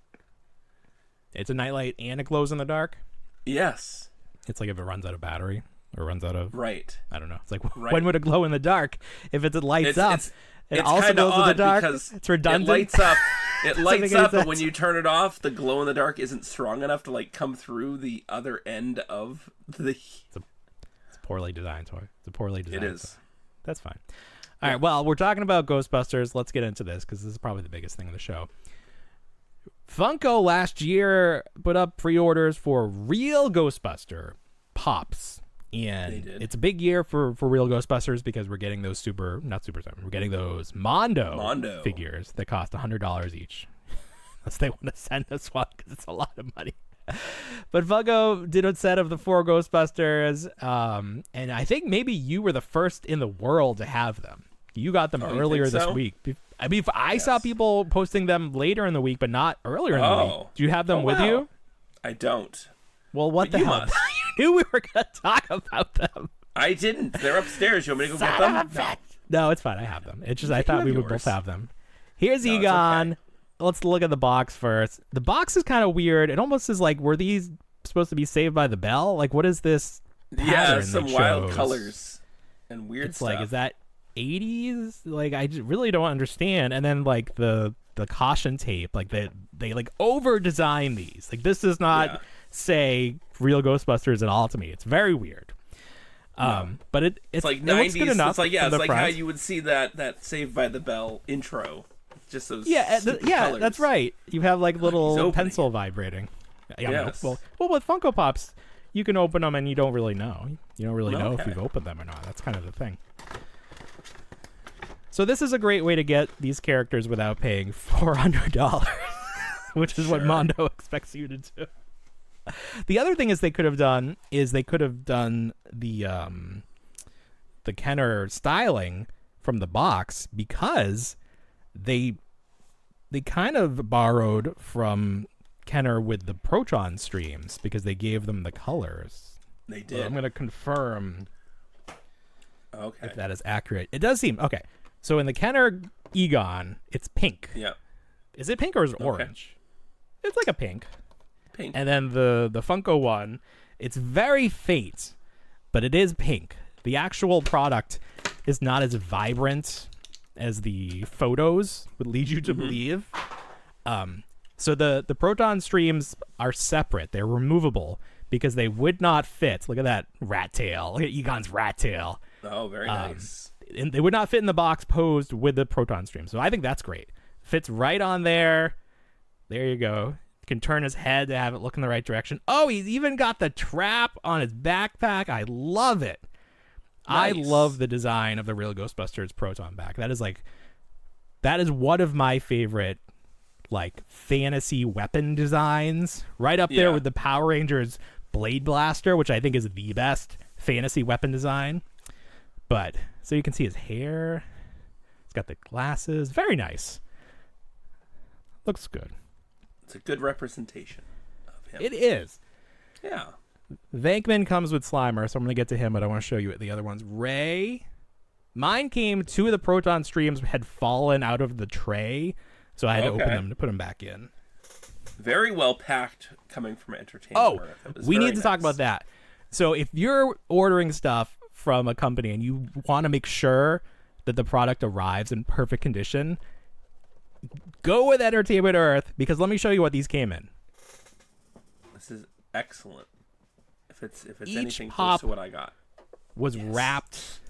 It's a nightlight and it glows in the dark. Yes. It's like if it runs out of battery or runs out of Right. I don't know. It's like Right. when would it glow in the dark? If it lights up, it it's also kinda glows in the odd dark. because It's redundant. It lights up. It Doesn't lights make any up, but when sense. you turn it off, the glow in the dark isn't strong enough to like come through the other end of the. It's a poorly designed toy. It's a poorly designed. It is. Toy. That's fine. All right. Well, we're talking about Ghostbusters. Let's get into this because this is probably the biggest thing in the show. Funko last year put up pre-orders for Real Ghostbuster Pops. And They did. it's a big year for Real Ghostbusters because we're getting those we're getting those Mondo figures that cost $100 each. Unless they want to send us one because it's a lot of money. But Funko did a set of the 4 Ghostbusters, and I think maybe you were the first in the world to have them. You got them you earlier think this so? week. I mean, I saw people posting them later in the week, but not earlier in the week. Do you have them with wow. you? I don't. Well, what But the you hell? must. You knew we were going to talk about them. I didn't. They're upstairs. You want me to go get them? No, it's fine. I have them. It's just I You thought have we would yours. both have them. Here's No, it's Egon. okay. Let's look at the box first. The box is kind of weird. It almost is like, were these supposed to be Saved by the Bell? Like, what is this Yeah, pattern some that wild shows? colors and weird It's stuff. like, is that 80s? Like, I really don't understand. And then like the caution tape, like they like over design these. Like, this does not say Real Ghostbusters at all to me. It's very weird. But it's like it 90s. looks good enough It's like from it's the like how front. you would see that Saved by the Bell intro. Just those. Yeah, stupid colors. that's right. You have like he's little opening pencil vibrating. Yeah, Yes. well, with Funko Pops, you can open them and you don't really know. You don't really know if Okay. you've opened them or not. That's kind of the thing. So this is a great way to get these characters without paying $400, which is what Mondo expects you to do. The other thing they could have done the Kenner styling from the box because they kind of borrowed from Kenner with the proton streams because they gave them the colors. They So did. I'm going to confirm Okay. if that is accurate. It does seem okay. So in the Kenner Egon, it's pink. Yeah. Is it pink or is it orange? It's like a pink. Pink. And then the Funko one, it's very faint, but it is pink. The actual product is not as vibrant as the photos would lead you to believe. So the proton streams are separate. They're removable because they would not fit. Look at that rat tail. Look at Egon's rat tail. Oh, very nice. And they would not fit in the box posed with the proton stream. So I think that's great. Fits right on there. There you go. Can turn his head to have it look in the right direction. Oh, he's even got the trap on his backpack. I love it. Nice. I love the design of the Real Ghostbusters Proton back. That is one of my favorite like fantasy weapon designs. Right up there with the Power Rangers Blade Blaster, which I think is the best fantasy weapon design. But so you can see his hair. He's got the glasses. Very nice. Looks good. It's a good representation of him. It is. Yeah. Venkman comes with Slimer, so I'm going to get to him, but I want to show you the other ones. Ray. Mine came, 2 of the Proton streams had fallen out of the tray, so I had to open them to put them back in. Very well packed coming from Entertainment Oh, Earth. we need to talk about that. So if you're ordering stuff from a company and you want to make sure that the product arrives in perfect condition, go with Entertainment Earth, because let me show you what these came in. This is excellent. If it's Each anything pop close to what I got. Was wrapped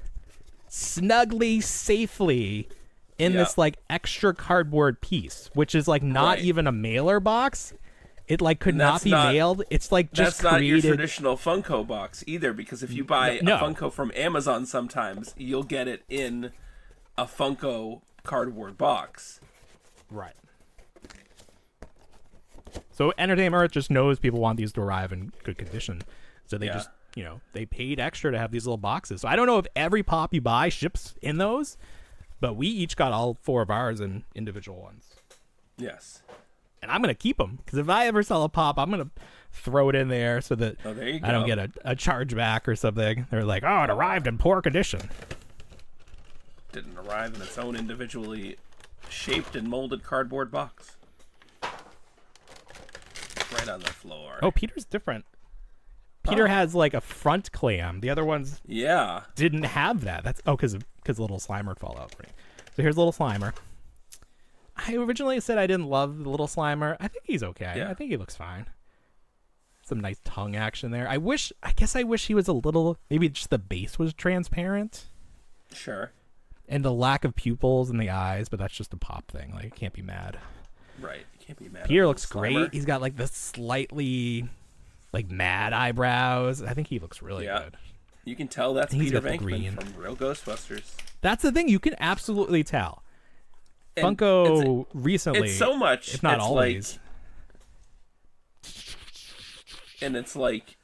snugly, safely in this like extra cardboard piece, which is like not even a mailer box. It like could not be mailed. It's like just that's created. Not your traditional Funko box either, because if you buy a Funko from Amazon, sometimes you'll get it in a Funko cardboard box. Right. So Entertainment Earth just knows people want these to arrive in good condition. So they just, they paid extra to have these little boxes. So I don't know if every pop you buy ships in those, but we each got all 4 of ours in individual ones. Yes. And I'm going to keep them, because if I ever sell a pop, I'm going to throw it in there so that I don't get a charge back or something. They're like, oh, it arrived in poor condition. Didn't arrive in its own individually shaped and molded cardboard box. Right on the floor. Oh, Peter's different. Peter has like a front clam. The other ones didn't have that. That's because little Slimer would fall out. Right? So here's little Slimer. I originally said I didn't love the little Slimer. I think he's okay. Yeah. I think he looks fine. Some nice tongue action there. I guess I wish he was a little, maybe just the base was transparent. Sure. And the lack of pupils in the eyes, but that's just a pop thing. Like, can't be mad. Right. You can't be mad. Peter looks great. He's got like the slightly like mad eyebrows. I think he looks really good. You can tell that's Peter Venkman from Real Ghostbusters. That's the thing. You can absolutely tell. And Funko recently, it's so much, if not always. And it's like,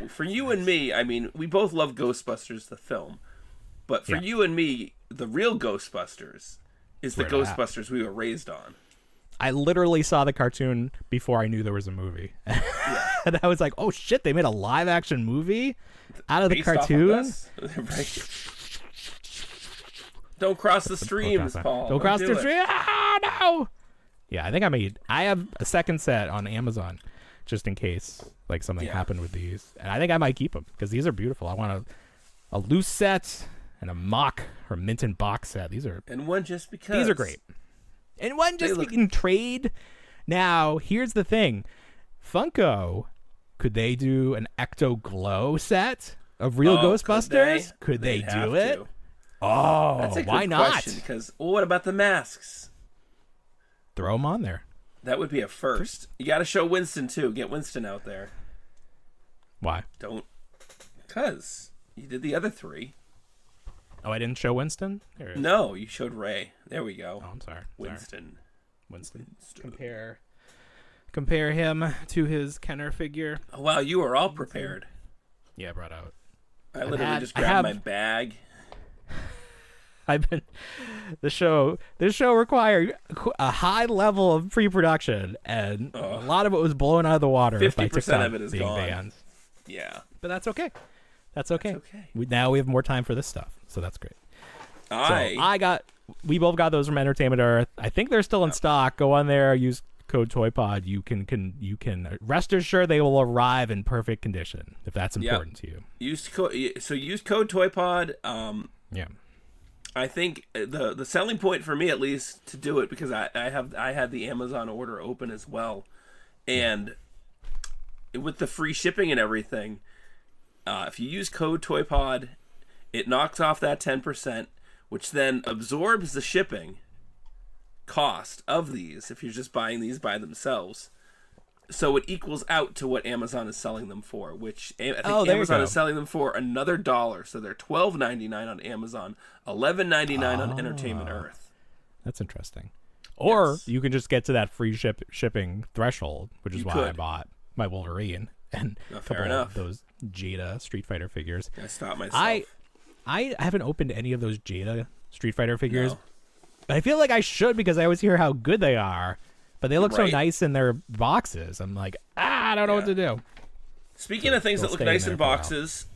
for you and me, I mean, we both love Ghostbusters, the film. But for you and me, the Real Ghostbusters is the Ghostbusters we were raised on. I literally saw the cartoon before I knew there was a movie. And I was like, oh shit, they made a live action movie out of the cartoon? Don't cross the streams, Paul. Don't cross the stream. Ah, no. Yeah, I have a second set on Amazon just in case like something happened with these. And I think I might keep them because these are beautiful. I want a loose set and a mock or mint and box set. And one just because. These are great. And one just we can trade. Now, here's the thing. Funko, could they do an Ecto Glow set of Real Ghostbusters? Could they do it? Oh, that's a why good not? Question, because what about the masks? Throw them on there. That would be a first. You got to show Winston too. Get Winston out there. Why? Because you did the other 3. Oh, I didn't show Winston? No, you showed Ray. There we go. Oh, I'm sorry. Winston. Compare him to his Kenner figure. Oh, wow, you were all prepared. Yeah, brought out. I literally just grabbed my bag. This show required a high level of pre-production, and a lot of it was blown out of the water. 50% of it is being gone. Banned. Yeah, but that's okay. That's okay. Now we have more time for this stuff, so that's great. We both got those from Entertainment Earth. I think they're still in stock. Go on there, use code TOYPOD. You can rest assured they will arrive in perfect condition if that's important to you. Use code TOYPOD. I think the selling point for me, at least, to do it, because I had the Amazon order open as well, and with the free shipping and everything, if you use code TOYPOD, it knocks off that 10%, which then absorbs the shipping, cost of these if you're just buying these by themselves. So it equals out to what Amazon is selling them for, which I think Amazon is selling them for another $1. So they're $12.99 on Amazon, $11.99 on Entertainment Earth. That's interesting. Or you can just get to that free shipping threshold, which is why I bought my Wolverine and a couple of those Jada Street Fighter figures. I stopped myself. I haven't opened any of those Jada Street Fighter figures, but I feel like I should because I always hear how good they are. But they look so nice in their boxes. I'm like, I don't know what to do. Speaking of things that look nice in boxes,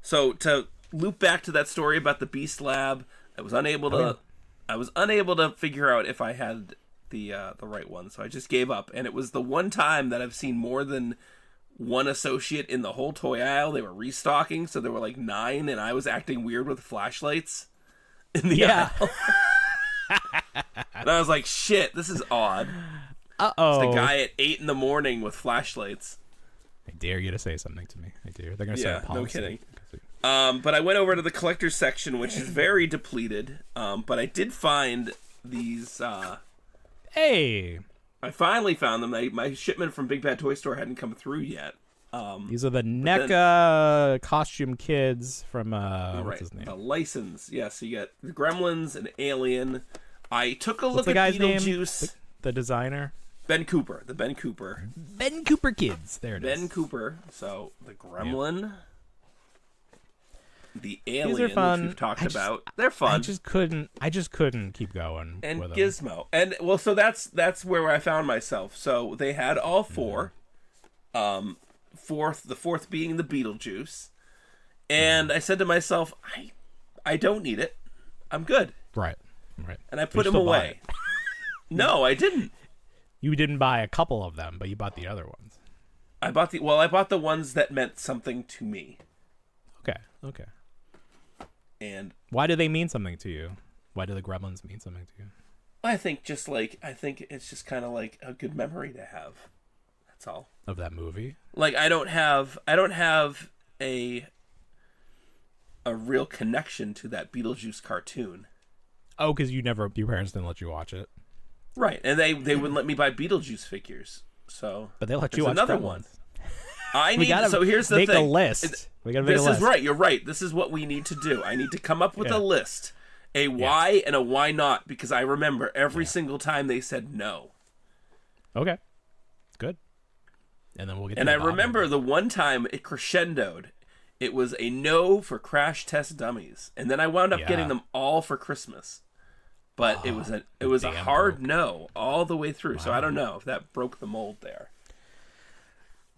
so to loop back to that story about the Beast Lab, I was unable to figure out if I had the right one, so I just gave up. And it was the one time that I've seen more than one associate in the whole toy aisle. They were restocking, so there were like 9, and I was acting weird with flashlights in the aisle. And I was like, shit, this is odd. Uh-oh. It's the guy at 8 a.m. with flashlights. I dare you to say something to me. I dare. They're going to say a policy. No kidding. But I went over to the collector's section, which is very depleted. But I did find these. Hey! I finally found them. My shipment from Big Bad Toy Store hadn't come through yet. These are the NECA costume kids from, what's his name? The license. Yeah, so you get the Gremlins and Alien. I took a look the at guy's Beetlejuice. Name? The designer? Ben Cooper. The Ben Cooper. Ben Cooper kids. There it is. Ben Cooper. So the Gremlin. The Alien, These are fun. which we've talked about. They're fun. I just couldn't keep going and with them. Gizmo. And, well, so that's where I found myself. So they had all 4. The fourth being the Beetlejuice. And I said to myself, I don't need it. I'm good. Right. And I put him away. No, I didn't. You didn't buy a couple of them, but you bought the other ones. I bought the ones that meant something to me. Okay. And why do they mean something to you? Why do the Gremlins mean something to you? I think it's just kind of like a good memory to have. That's all. Of that movie? Like I don't have a real connection to that Beetlejuice cartoon. Oh, because your parents didn't let you watch it. Right, and they wouldn't let me buy Beetlejuice figures. So, but they let you watch another one. So here's the thing. Make a list. We gotta make a list. This is right. You're right. This is what we need to do. I need to come up with a list, a why and a why not, because I remember every single time they said no. Okay, good. And then we'll get. And I remember the one time it crescendoed. It was a no for Crash Test Dummies, and then I wound up getting them all for Christmas. But it was a hard no all the way through. Wow. So I don't know if that broke the mold there.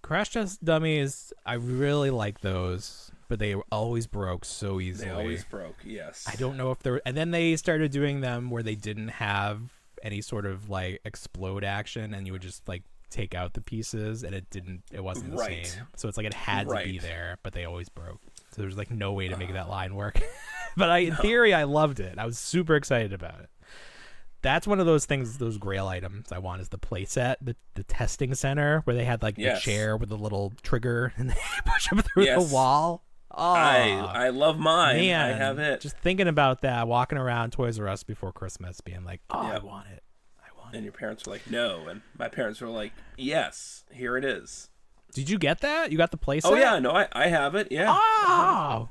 Crash Test Dummies, I really like those, but they always broke so easily. They always broke, yes. I don't know if they're... And then they started doing them where they didn't have any sort of, like, explode action, and you would just, like, take out the pieces, and it wasn't the same. So it's like it had to be there, but they always broke. So there's, like, no way to make that line work. But in theory, I loved it. I was super excited about it. That's one of those things, those grail items I want is the play set, the testing center, where they had like the chair with the little trigger and they push them through the wall. Oh, I love mine. Man, I have it. Just thinking about that, walking around Toys R Us before Christmas, being like, I want it. And your parents were like, no. And my parents were like, yes, here it is. Did you get that? You got the play set? Oh, yeah. No, I have it. Yeah. Oh.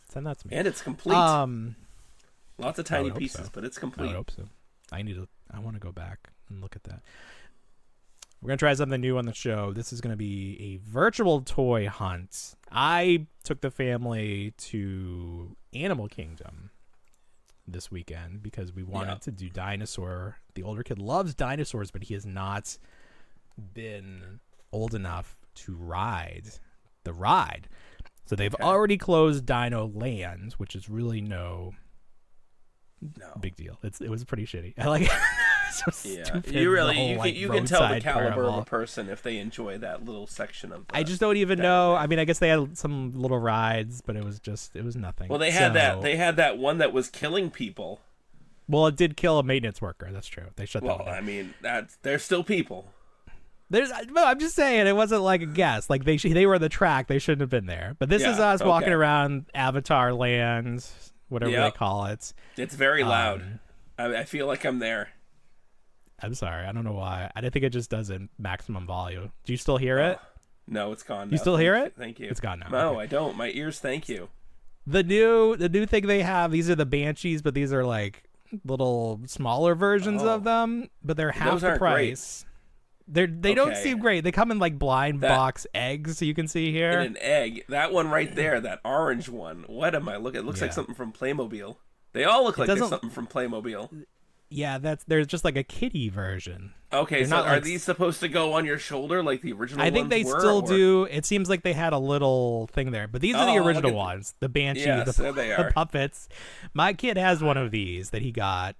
Send that to me. And it's complete. Lots of tiny pieces, but it's complete. I hope so. I want to go back and look at that. We're going to try something new on the show. This is going to be a virtual toy hunt. I took the family to Animal Kingdom this weekend because we wanted to do dinosaur. The older kid loves dinosaurs, but he has not been old enough to ride the ride. So they've already closed Dino Land, which is really no big deal. It was pretty shitty. I like it. So stupid, you can tell the caliber of a person if they enjoy that little section of I just don't even know. I mean, I guess they had some little rides, but it was nothing. Well, they had that one that was killing people. Well, it did kill a maintenance worker. That's true. They shut that one down. I mean, they're still people. I'm just saying it wasn't like a guess. Like they were the track. They shouldn't have been there. But this is us walking around Avatar Land, whatever they call it. It's very loud. I feel like I'm there. I'm sorry. I don't know why. I think it just does in maximum volume. Do you still hear it? No, it's gone now. You still hear it? Thank you. It's gone now. No, Okay. I don't. My ears thank you. The new thing they have, these are the Banshees, but these are like little smaller versions of them, but they're half Those the aren't price. They don't Okay. seem great. They come in like blind box eggs, so you can see here. In an egg. That one right there, that orange one. What am I looking? It looks like Yeah. something from Playmobil. They all look like they're doesn't- something from Playmobil. Yeah, there's just like a kitty version. Okay, They're so not are like- these supposed to go on your shoulder like the original I think ones they were, still or- do. It seems like they had a little thing there, but these are the Oh, original look at- ones. The Banshee, Yes, there they the are. puppets. My kid has one of these that he got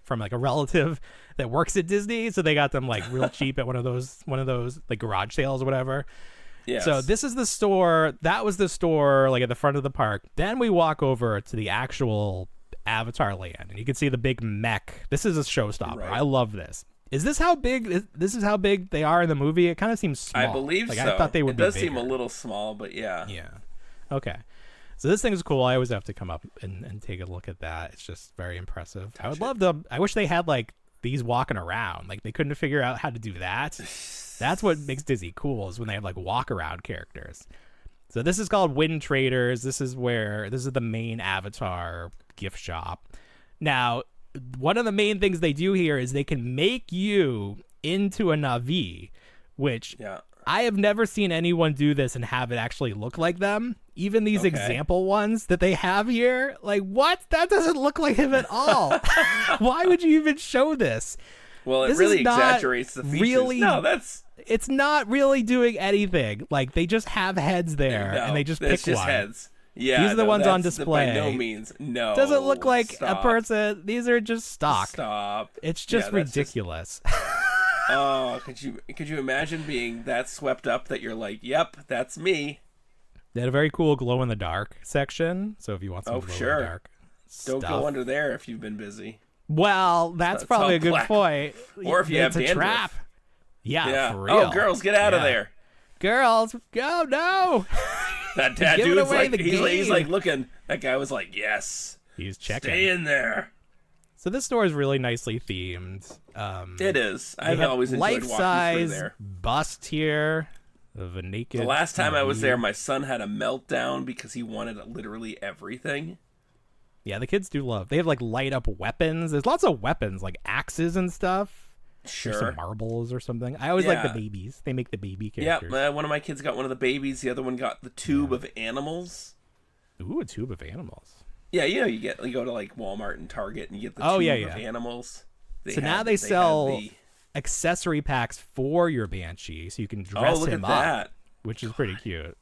from like a relative that works at Disney, so they got them like real cheap at one of those like garage sales or whatever. Yes. So this is the store. That was the store like at the front of the park. Then we walk over to the actual Avatar land, and you can see the big mech. This is a showstopper. Right. I love this. Is this how big? This is how big they are in the movie. It kind of seems small. I believe like, so. I thought they would. It does be seem a bigger. little small, but yeah. Yeah. Okay. So this thing is cool. I always have to come up and take a look at that. It's just very impressive. I would love to. I wish they had like these walking around. Like they couldn't figure out how to do that. That's what makes Disney cool, is when they have like walk around characters. So this is called Wind Traders. This is the main Avatar gift shop. Now, one of the main things they do here is they can make you into a Na'vi, which I have never seen anyone do this and have it actually look like them. Even these example ones that they have here, like, what? That doesn't look like him at all. Why would you even show this? Well, it This really is not exaggerates the features. really- No, that's It's not really doing anything. Like, they just have heads there, no, and they just that's pick just one. heads. Yeah, These are the ones on that's display. By no means, no. Doesn't look like Stop. a person. These are just stock. Stop. It's just Yeah, that's ridiculous. Oh, could you imagine being that swept up that you're like, yep, that's me. They had a very cool glow in the dark section. So if you want some glow in sure. the dark Don't stuff. go under there if you've been busy. Well, that's It's probably all a good black. point. Or if you It's have a dandruff. trap. Yeah, Yeah. for real. Oh, girls, get out of Yeah. there. Girls, go no. That Giving dude's away like, the he's game. like looking. That guy was like, yes, He's checking. stay in there. So this store is really nicely themed. It is. They I've have always enjoyed walking through life-size there. bust here of a naked. The last time I was Na'vi. there, my son had a meltdown because he wanted literally everything. Yeah, the kids do love. They have like light up weapons. There's lots of weapons, like axes and stuff. Sure. There's some marbles or something. I always like the Yeah. babies. They make the baby Yeah, characters. one of my kids got one of the babies. The other one got the tube of animals. Ooh, a tube of animals. Yeah, you go to like Walmart and Target and you get the Oh, tube yeah, of yeah. animals. So now they have sell accessory packs for your Banshee, so you can dress look him at up, that. which is pretty cute.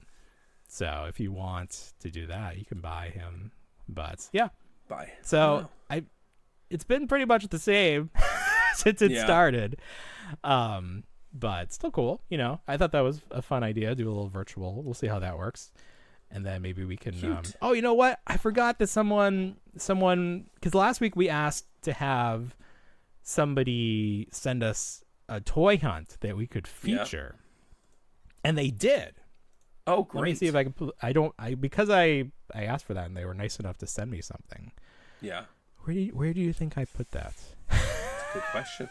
So if you want to do that, you can buy him. But yeah, Bye. so it's been pretty much the same since it Yeah. started. But still cool. You know, I thought that was a fun idea. Do a little virtual. We'll see how that works. And then maybe we can. Cute. Oh, you know what? I forgot that someone, because last week we asked to have somebody send us a toy hunt that we could feature, and they did. Oh, great. Let me see if I can. Because I asked for that, and they were nice enough to send me something. Yeah. Where do you think I put that? Good question.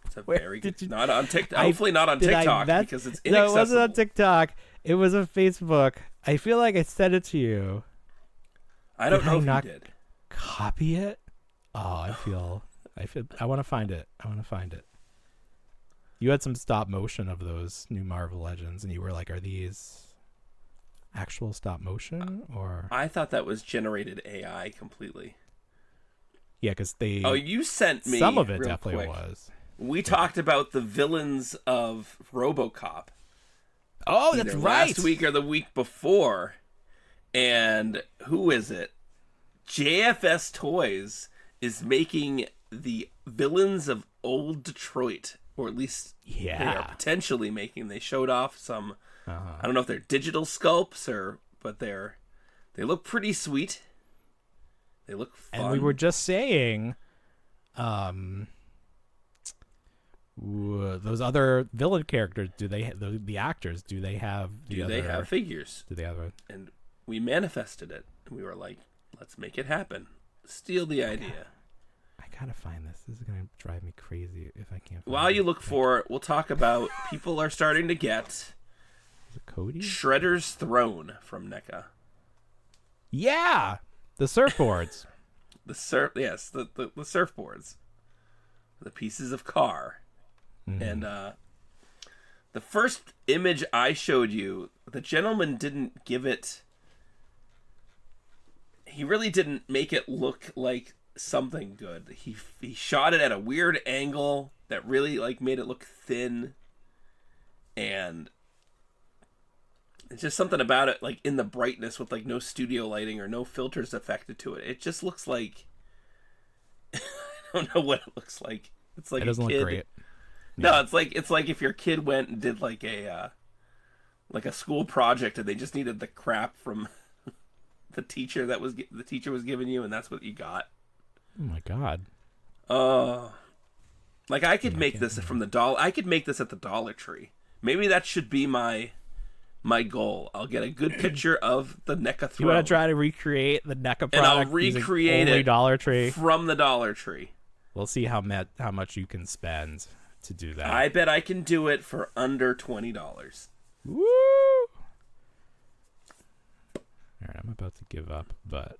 It's a Where very did good. you- Not on TikTok. Hopefully not on Did I- TikTok that- because it's No, inaccessible. it wasn't on TikTok. It was on Facebook. I feel like I sent it to you. I don't Did know I if not you did. Copy it? Oh, I want to find it. You had some stop motion of those new Marvel Legends, and you were like, are these actual stop motion or? I thought that was generated AI completely. Yeah, because they. Oh, you sent me some of it real definitely quick. was. We talked about the villains of RoboCop. Oh, that's either right. Last week or the week before. And who is it? JFS Toys is making the villains of old Detroit, or at least they are Yeah. potentially making. They showed off some. I don't know if they're digital sculpts but they look pretty sweet. They look fun. And we were just saying, those other villain characters. Do they the actors? Do they have? they have figures? Do they have? And we manifested it. And we were like, let's make it happen. Steal the idea. I gotta find this. This is gonna drive me crazy if I can't find While you look for it, we'll talk about people are starting to get Is it Cody? Shredder's Throne from NECA. Yeah! The surfboards. The surfboards. The pieces of car. Mm-hmm. And the first image I showed you, the gentleman didn't give it... He really didn't make it look like something good. He shot it at a weird angle that really like made it look thin, and it's just something about it, like in the brightness with like no studio lighting or no filters affected to it. It just looks like I don't know what it looks like. It's like it doesn't look great. No, Yeah. it's like if your kid went and did like a school project and they just needed the crap from the teacher was giving you, and that's what you got. Oh my god. Like I could make this from the dollar. I could make this at the Dollar Tree. Maybe that should be my goal. I'll get a good picture of the NECA throne. You want to try to recreate the NECA product? And I'll recreate only it Dollar Tree from the Dollar Tree. We'll see how much you can spend to do that. I bet I can do it for under $20. Woo! All right, I'm about to give up, but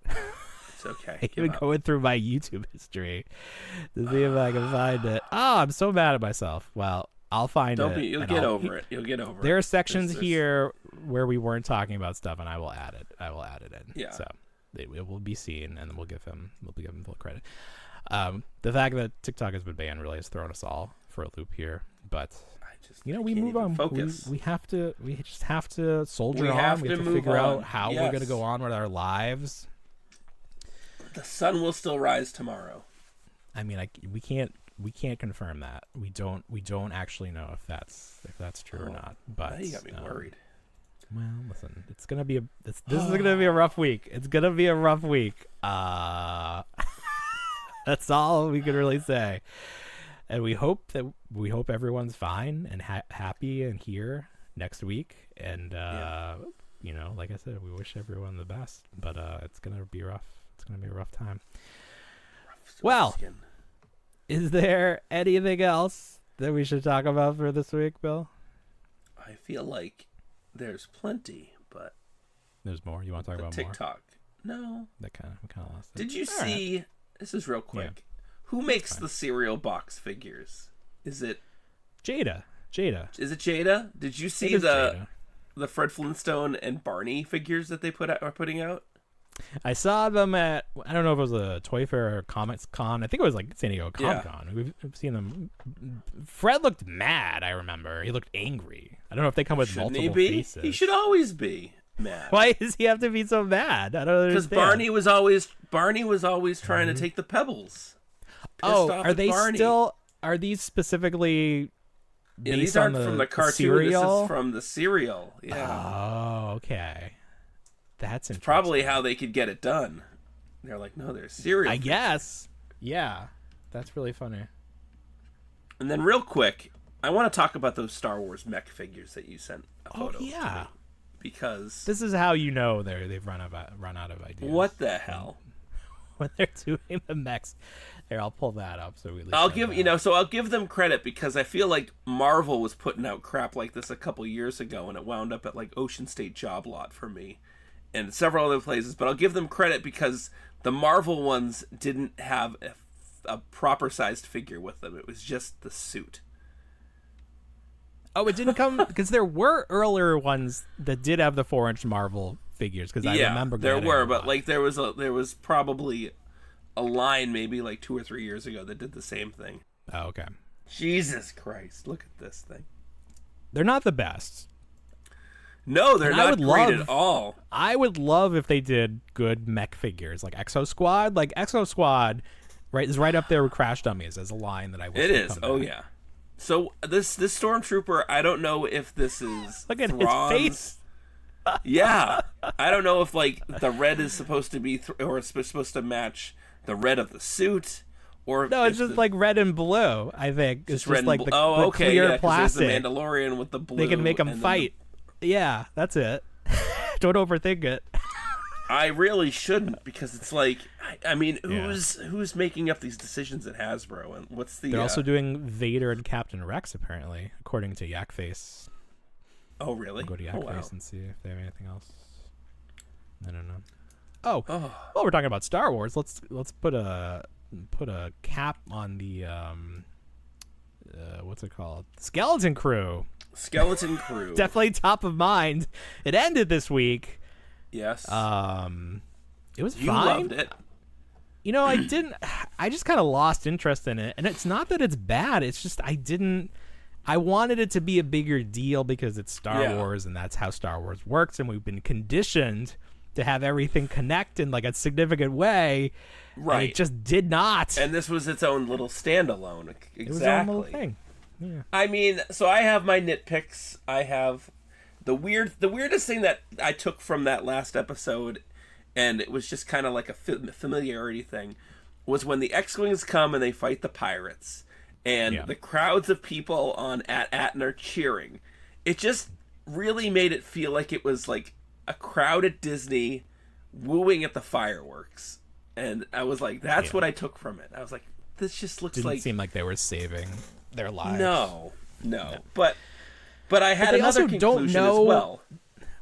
It's okay. I'm even going through my YouTube history to see if I can find it. Oh, I'm so mad at myself. Well, I'll find it. You'll get over it. You'll get over it. There are sections here where we weren't talking about stuff, and I will add it. In. Yeah. So it will be seen, and we'll give him full credit. The fact that TikTok has been banned really has thrown us all for a loop here, but we move on. Focus. We just have to soldier We on. have We to have to move figure on. out how we're going to go on with our lives. The sun will still rise tomorrow. I mean, we can't confirm that. We don't actually know if that's true or not. But You got me worried. Well, listen, it's gonna be this is gonna be a rough week. It's gonna be a rough week. That's all we can really say. And we hope everyone's fine and happy and here next week. And like I said, we wish everyone the best. But it's gonna be rough. It's gonna be a rough time. Well, is there anything else that we should talk about for this week, Bill? I feel like there's plenty, but There's more. You want to talk about TikTok? No. That kind of lost it. Did you see? This is real quick. Yeah. Who makes the cereal box figures? Is it Jada? Is it Jada? Did you see the Fred Flintstone and Barney figures that they are putting out? I saw them at, I don't know if it was a Toy Fair or Comics Con. I think it was like San Diego Comic Con. We've seen them. Fred looked mad, I remember. He looked angry. I don't know if they come with Shouldn't multiple he be? faces. He should always be mad. Why does he have to be so mad? I don't understand. Because Barney was always trying to take the pebbles. Oh, are these specifically based these aren't on from the cartoon. cereal? This is from the cereal. Yeah. Oh, okay. That's interesting. Probably how they could get it done. They're like, no, they're cereal. I guess. Yeah. That's really funny. And then real quick, I want to talk about those Star Wars mech figures that you sent a photo of to me. Because this is how you know they've run out of ideas. What the hell? When they're doing the mechs. Here, I'll pull that up so we I'll give them credit because I feel like Marvel was putting out crap like this a couple years ago and it wound up at like Ocean State Job Lot for me and several other places, but I'll give them credit because the Marvel ones didn't have a proper sized figure with them. It was just the suit. Oh, it didn't come because there were earlier ones that did have the 4-inch Marvel figures because I remember there were, but like there was probably a line maybe like 2 or 3 years ago that did the same thing. Oh, okay. Jesus Christ, look at this thing. They're not the best. No, they're not great at all. I would love if they did good mech figures like Exo Squad. Like Exo Squad, is right up there with Crash Dummies as a line that I wish it would is. come Oh back. yeah. So this Stormtrooper, I don't know if this is Look at Thrawn's... his face. Yeah, I don't know if like the red is supposed to be or it's supposed to match the red of the suit, or no, it's just like red and blue. I think it's just like the, okay, clear yeah, plastic. There's the Mandalorian with the blue. They can make them fight. Yeah, that's it. Don't overthink it. I really shouldn't, because it's like, I mean, who's making up these decisions at Hasbro, and what's the? They're also doing Vader and Captain Rex, apparently, according to Yakface. Oh, really? I'll go to Yakface and see if they have anything else. I don't know. Oh, well, we're talking about Star Wars. Let's put a cap on the what's it called? Skeleton Crew. Skeleton Crew. Definitely top of mind. It ended this week. Yes. It was fine. You loved it. You know, I didn't. I just kind of lost interest in it, and it's not that it's bad. It's just I didn't. I wanted it to be a bigger deal because it's Star Wars, and that's how Star Wars works, and we've been conditioned to have everything connect in like a significant way. Right. And it just did not. And this was its own little standalone. Exactly. It was its own little thing. Yeah. I mean, so I have my nitpicks. I have the weirdest thing that I took from that last episode, and it was just kind of like a familiarity thing, was when the X-Wings come and they fight the pirates, and the crowds of people on Atten are cheering. It just really made it feel like it was like a crowd at Disney wooing at the fireworks. And I was like, that's what I took from it. I was like, this just looks Didn't seem like they were saving their lives. No. But I had another conclusion as well.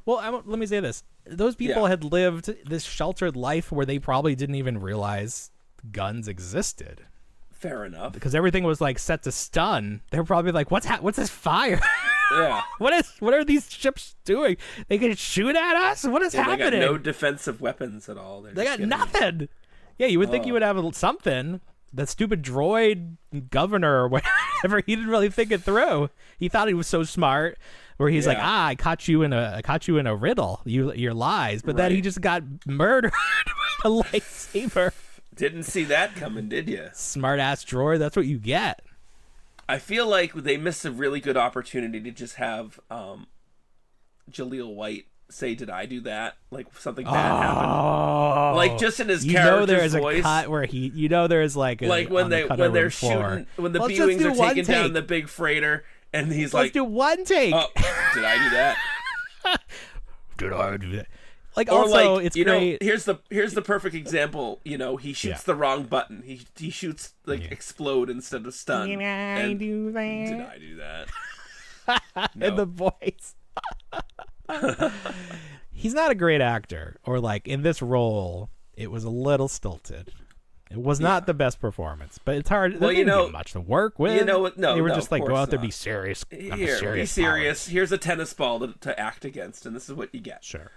Well, let me say this. Those people had lived this sheltered life where they probably didn't even realize guns existed. Fair enough. Because everything was like set to stun. They were probably like, what's this fire? Yeah. What are these ships doing? They can shoot at us? What is happening? They got no defensive weapons at all. They got nothing. Yeah, you would think you would have something. That stupid droid governor or whatever, he didn't really think it through. He thought he was so smart, where he's like, I caught you in a riddle, your lies. But then he just got murdered with a lightsaber. Didn't see that coming, did you? Smart ass droid. That's what you get. I feel like they missed a really good opportunity to just have Jaleel White say, "Did I do that?" Like something bad happened. Like just in his character's voice. A cut where there's like when they're shooting, when the B-wings are taking down the big freighter, and he's like, "Let's do one take." Oh, did I do that? Did I do that? Like, or also, like, it's great. Here's the perfect example. You know, he shoots the wrong button. He shoots like explode instead of stun. Did I do that? Did I do that? No. And the voice. He's not a great actor, or like in this role, it was a little stilted. It was not the best performance, but it's hard. Well, you know, much to work with. You know what? No, they were just like, go out there, be serious. Be serious. Here's a tennis ball to act against, and this is what you get. Sure.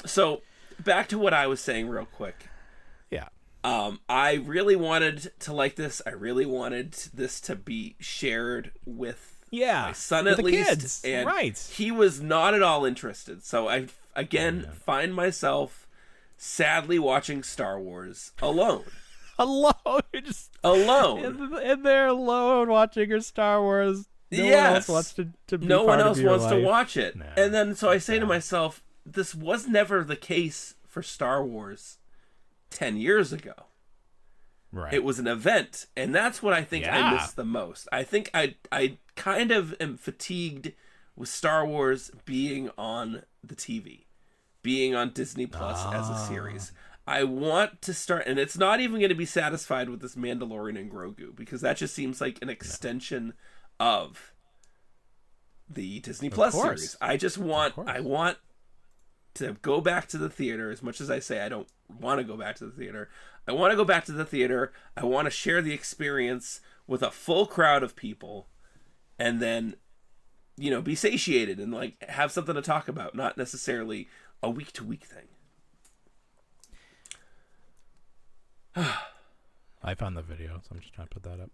So, back to what I was saying real quick. Yeah. I really wanted to like this. I really wanted this to be shared with my son at least. Kids. And right. He was not at all interested. So I find myself sadly watching Star Wars alone. You're just alone. And they're alone watching your Star Wars. No one else wants to be No one else wants life. To watch it. No, and then so I say to myself, this was never the case for Star Wars 10 years ago. Right. It was an event, and that's what I think I miss the most. I think I kind of am fatigued with Star Wars being on the TV, being on Disney Plus as a series. I want to start, and it's not even going to be satisfied with this Mandalorian and Grogu, because that just seems like an extension of the Disney Plus series. I want to go back to the theater. As much as I say I don't want to go back to the theater, I want to go back to the theater. I want to share the experience with a full crowd of people, and then, you know, be satiated and like have something to talk about, not necessarily a week to week thing. I found the video, so I'm just trying to put that up.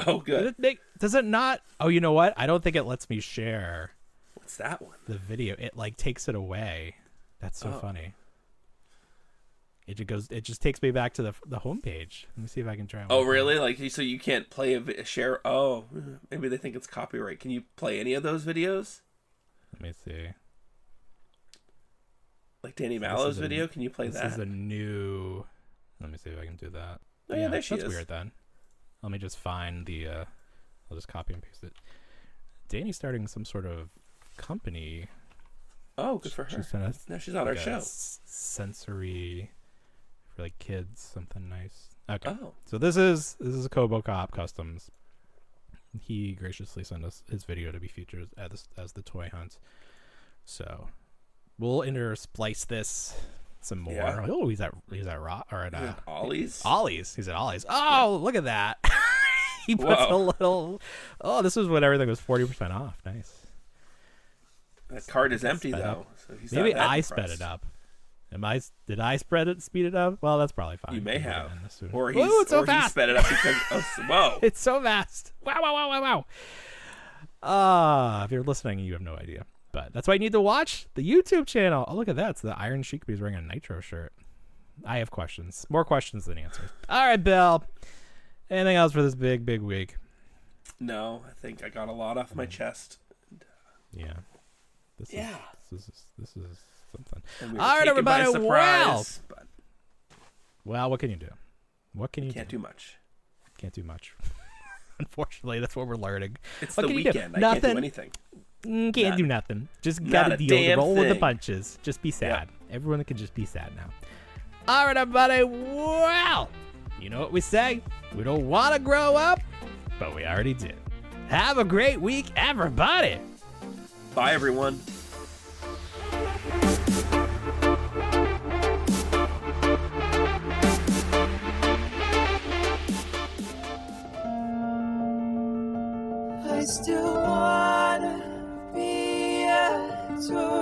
Oh, good. Does it not? Oh, you know what? I don't think it lets me share. What's that one? The video. It like takes it away. That's so funny. It just takes me back to the homepage. Let me see if I can try. Oh, really? Like, so you can't play a share? Oh, maybe they think it's copyright. Can you play any of those videos? Let me see. Like Danny Mallow's video? Can you play that? This is a new. Let me see if I can do that. Oh, yeah, there she is. That's weird then. Let me just find the. I'll just copy and paste it. Danny's starting some sort of company. Oh, good for her. She sent us. No, she's on our show. Sensory for like kids, something nice. Okay. Oh. So this is a Kobo Cop Customs. He graciously sent us his video to be featured as the toy hunt. So we'll intersplice this some more. Yeah. Oh, he's at Rock or at Ollie's. Ollie's. He's at Ollie's. Oh, look at that. He puts Whoa. a little. Oh, this was when everything was 40% off. Nice. That card is empty though. So he's Maybe not that I impressed. sped it up. Did I speed it up? Well, that's probably fine. You may We'll get have. in this soon. Or Ooh, it's so he fast. sped it up because whoa. It's so fast. Wow. If you're listening, you have no idea. But that's why you need to watch the YouTube channel. Oh, look at that. It's the Iron Sheik. He's wearing a Nitro shirt. I have questions. More questions than answers. All right, Bill. Anything else for this big week? No, I think I got a lot off my chest. Yeah. This is something. And we were All right, taken everybody. by surprise, but Well, what can you do? What can you can't do? do much. Can't do much. Unfortunately, that's what we're learning. It's What the can you do? weekend. I Nothing. can't do anything. Can't do nothing. Just not gotta a deal. damn Roll with the thing. punches. Just be sad. Everyone can just be sad now. All right, everybody. Well, you know what we say? We don't want to grow up, but we already did. Have a great week, everybody. Bye, everyone. I still wanna be a toy.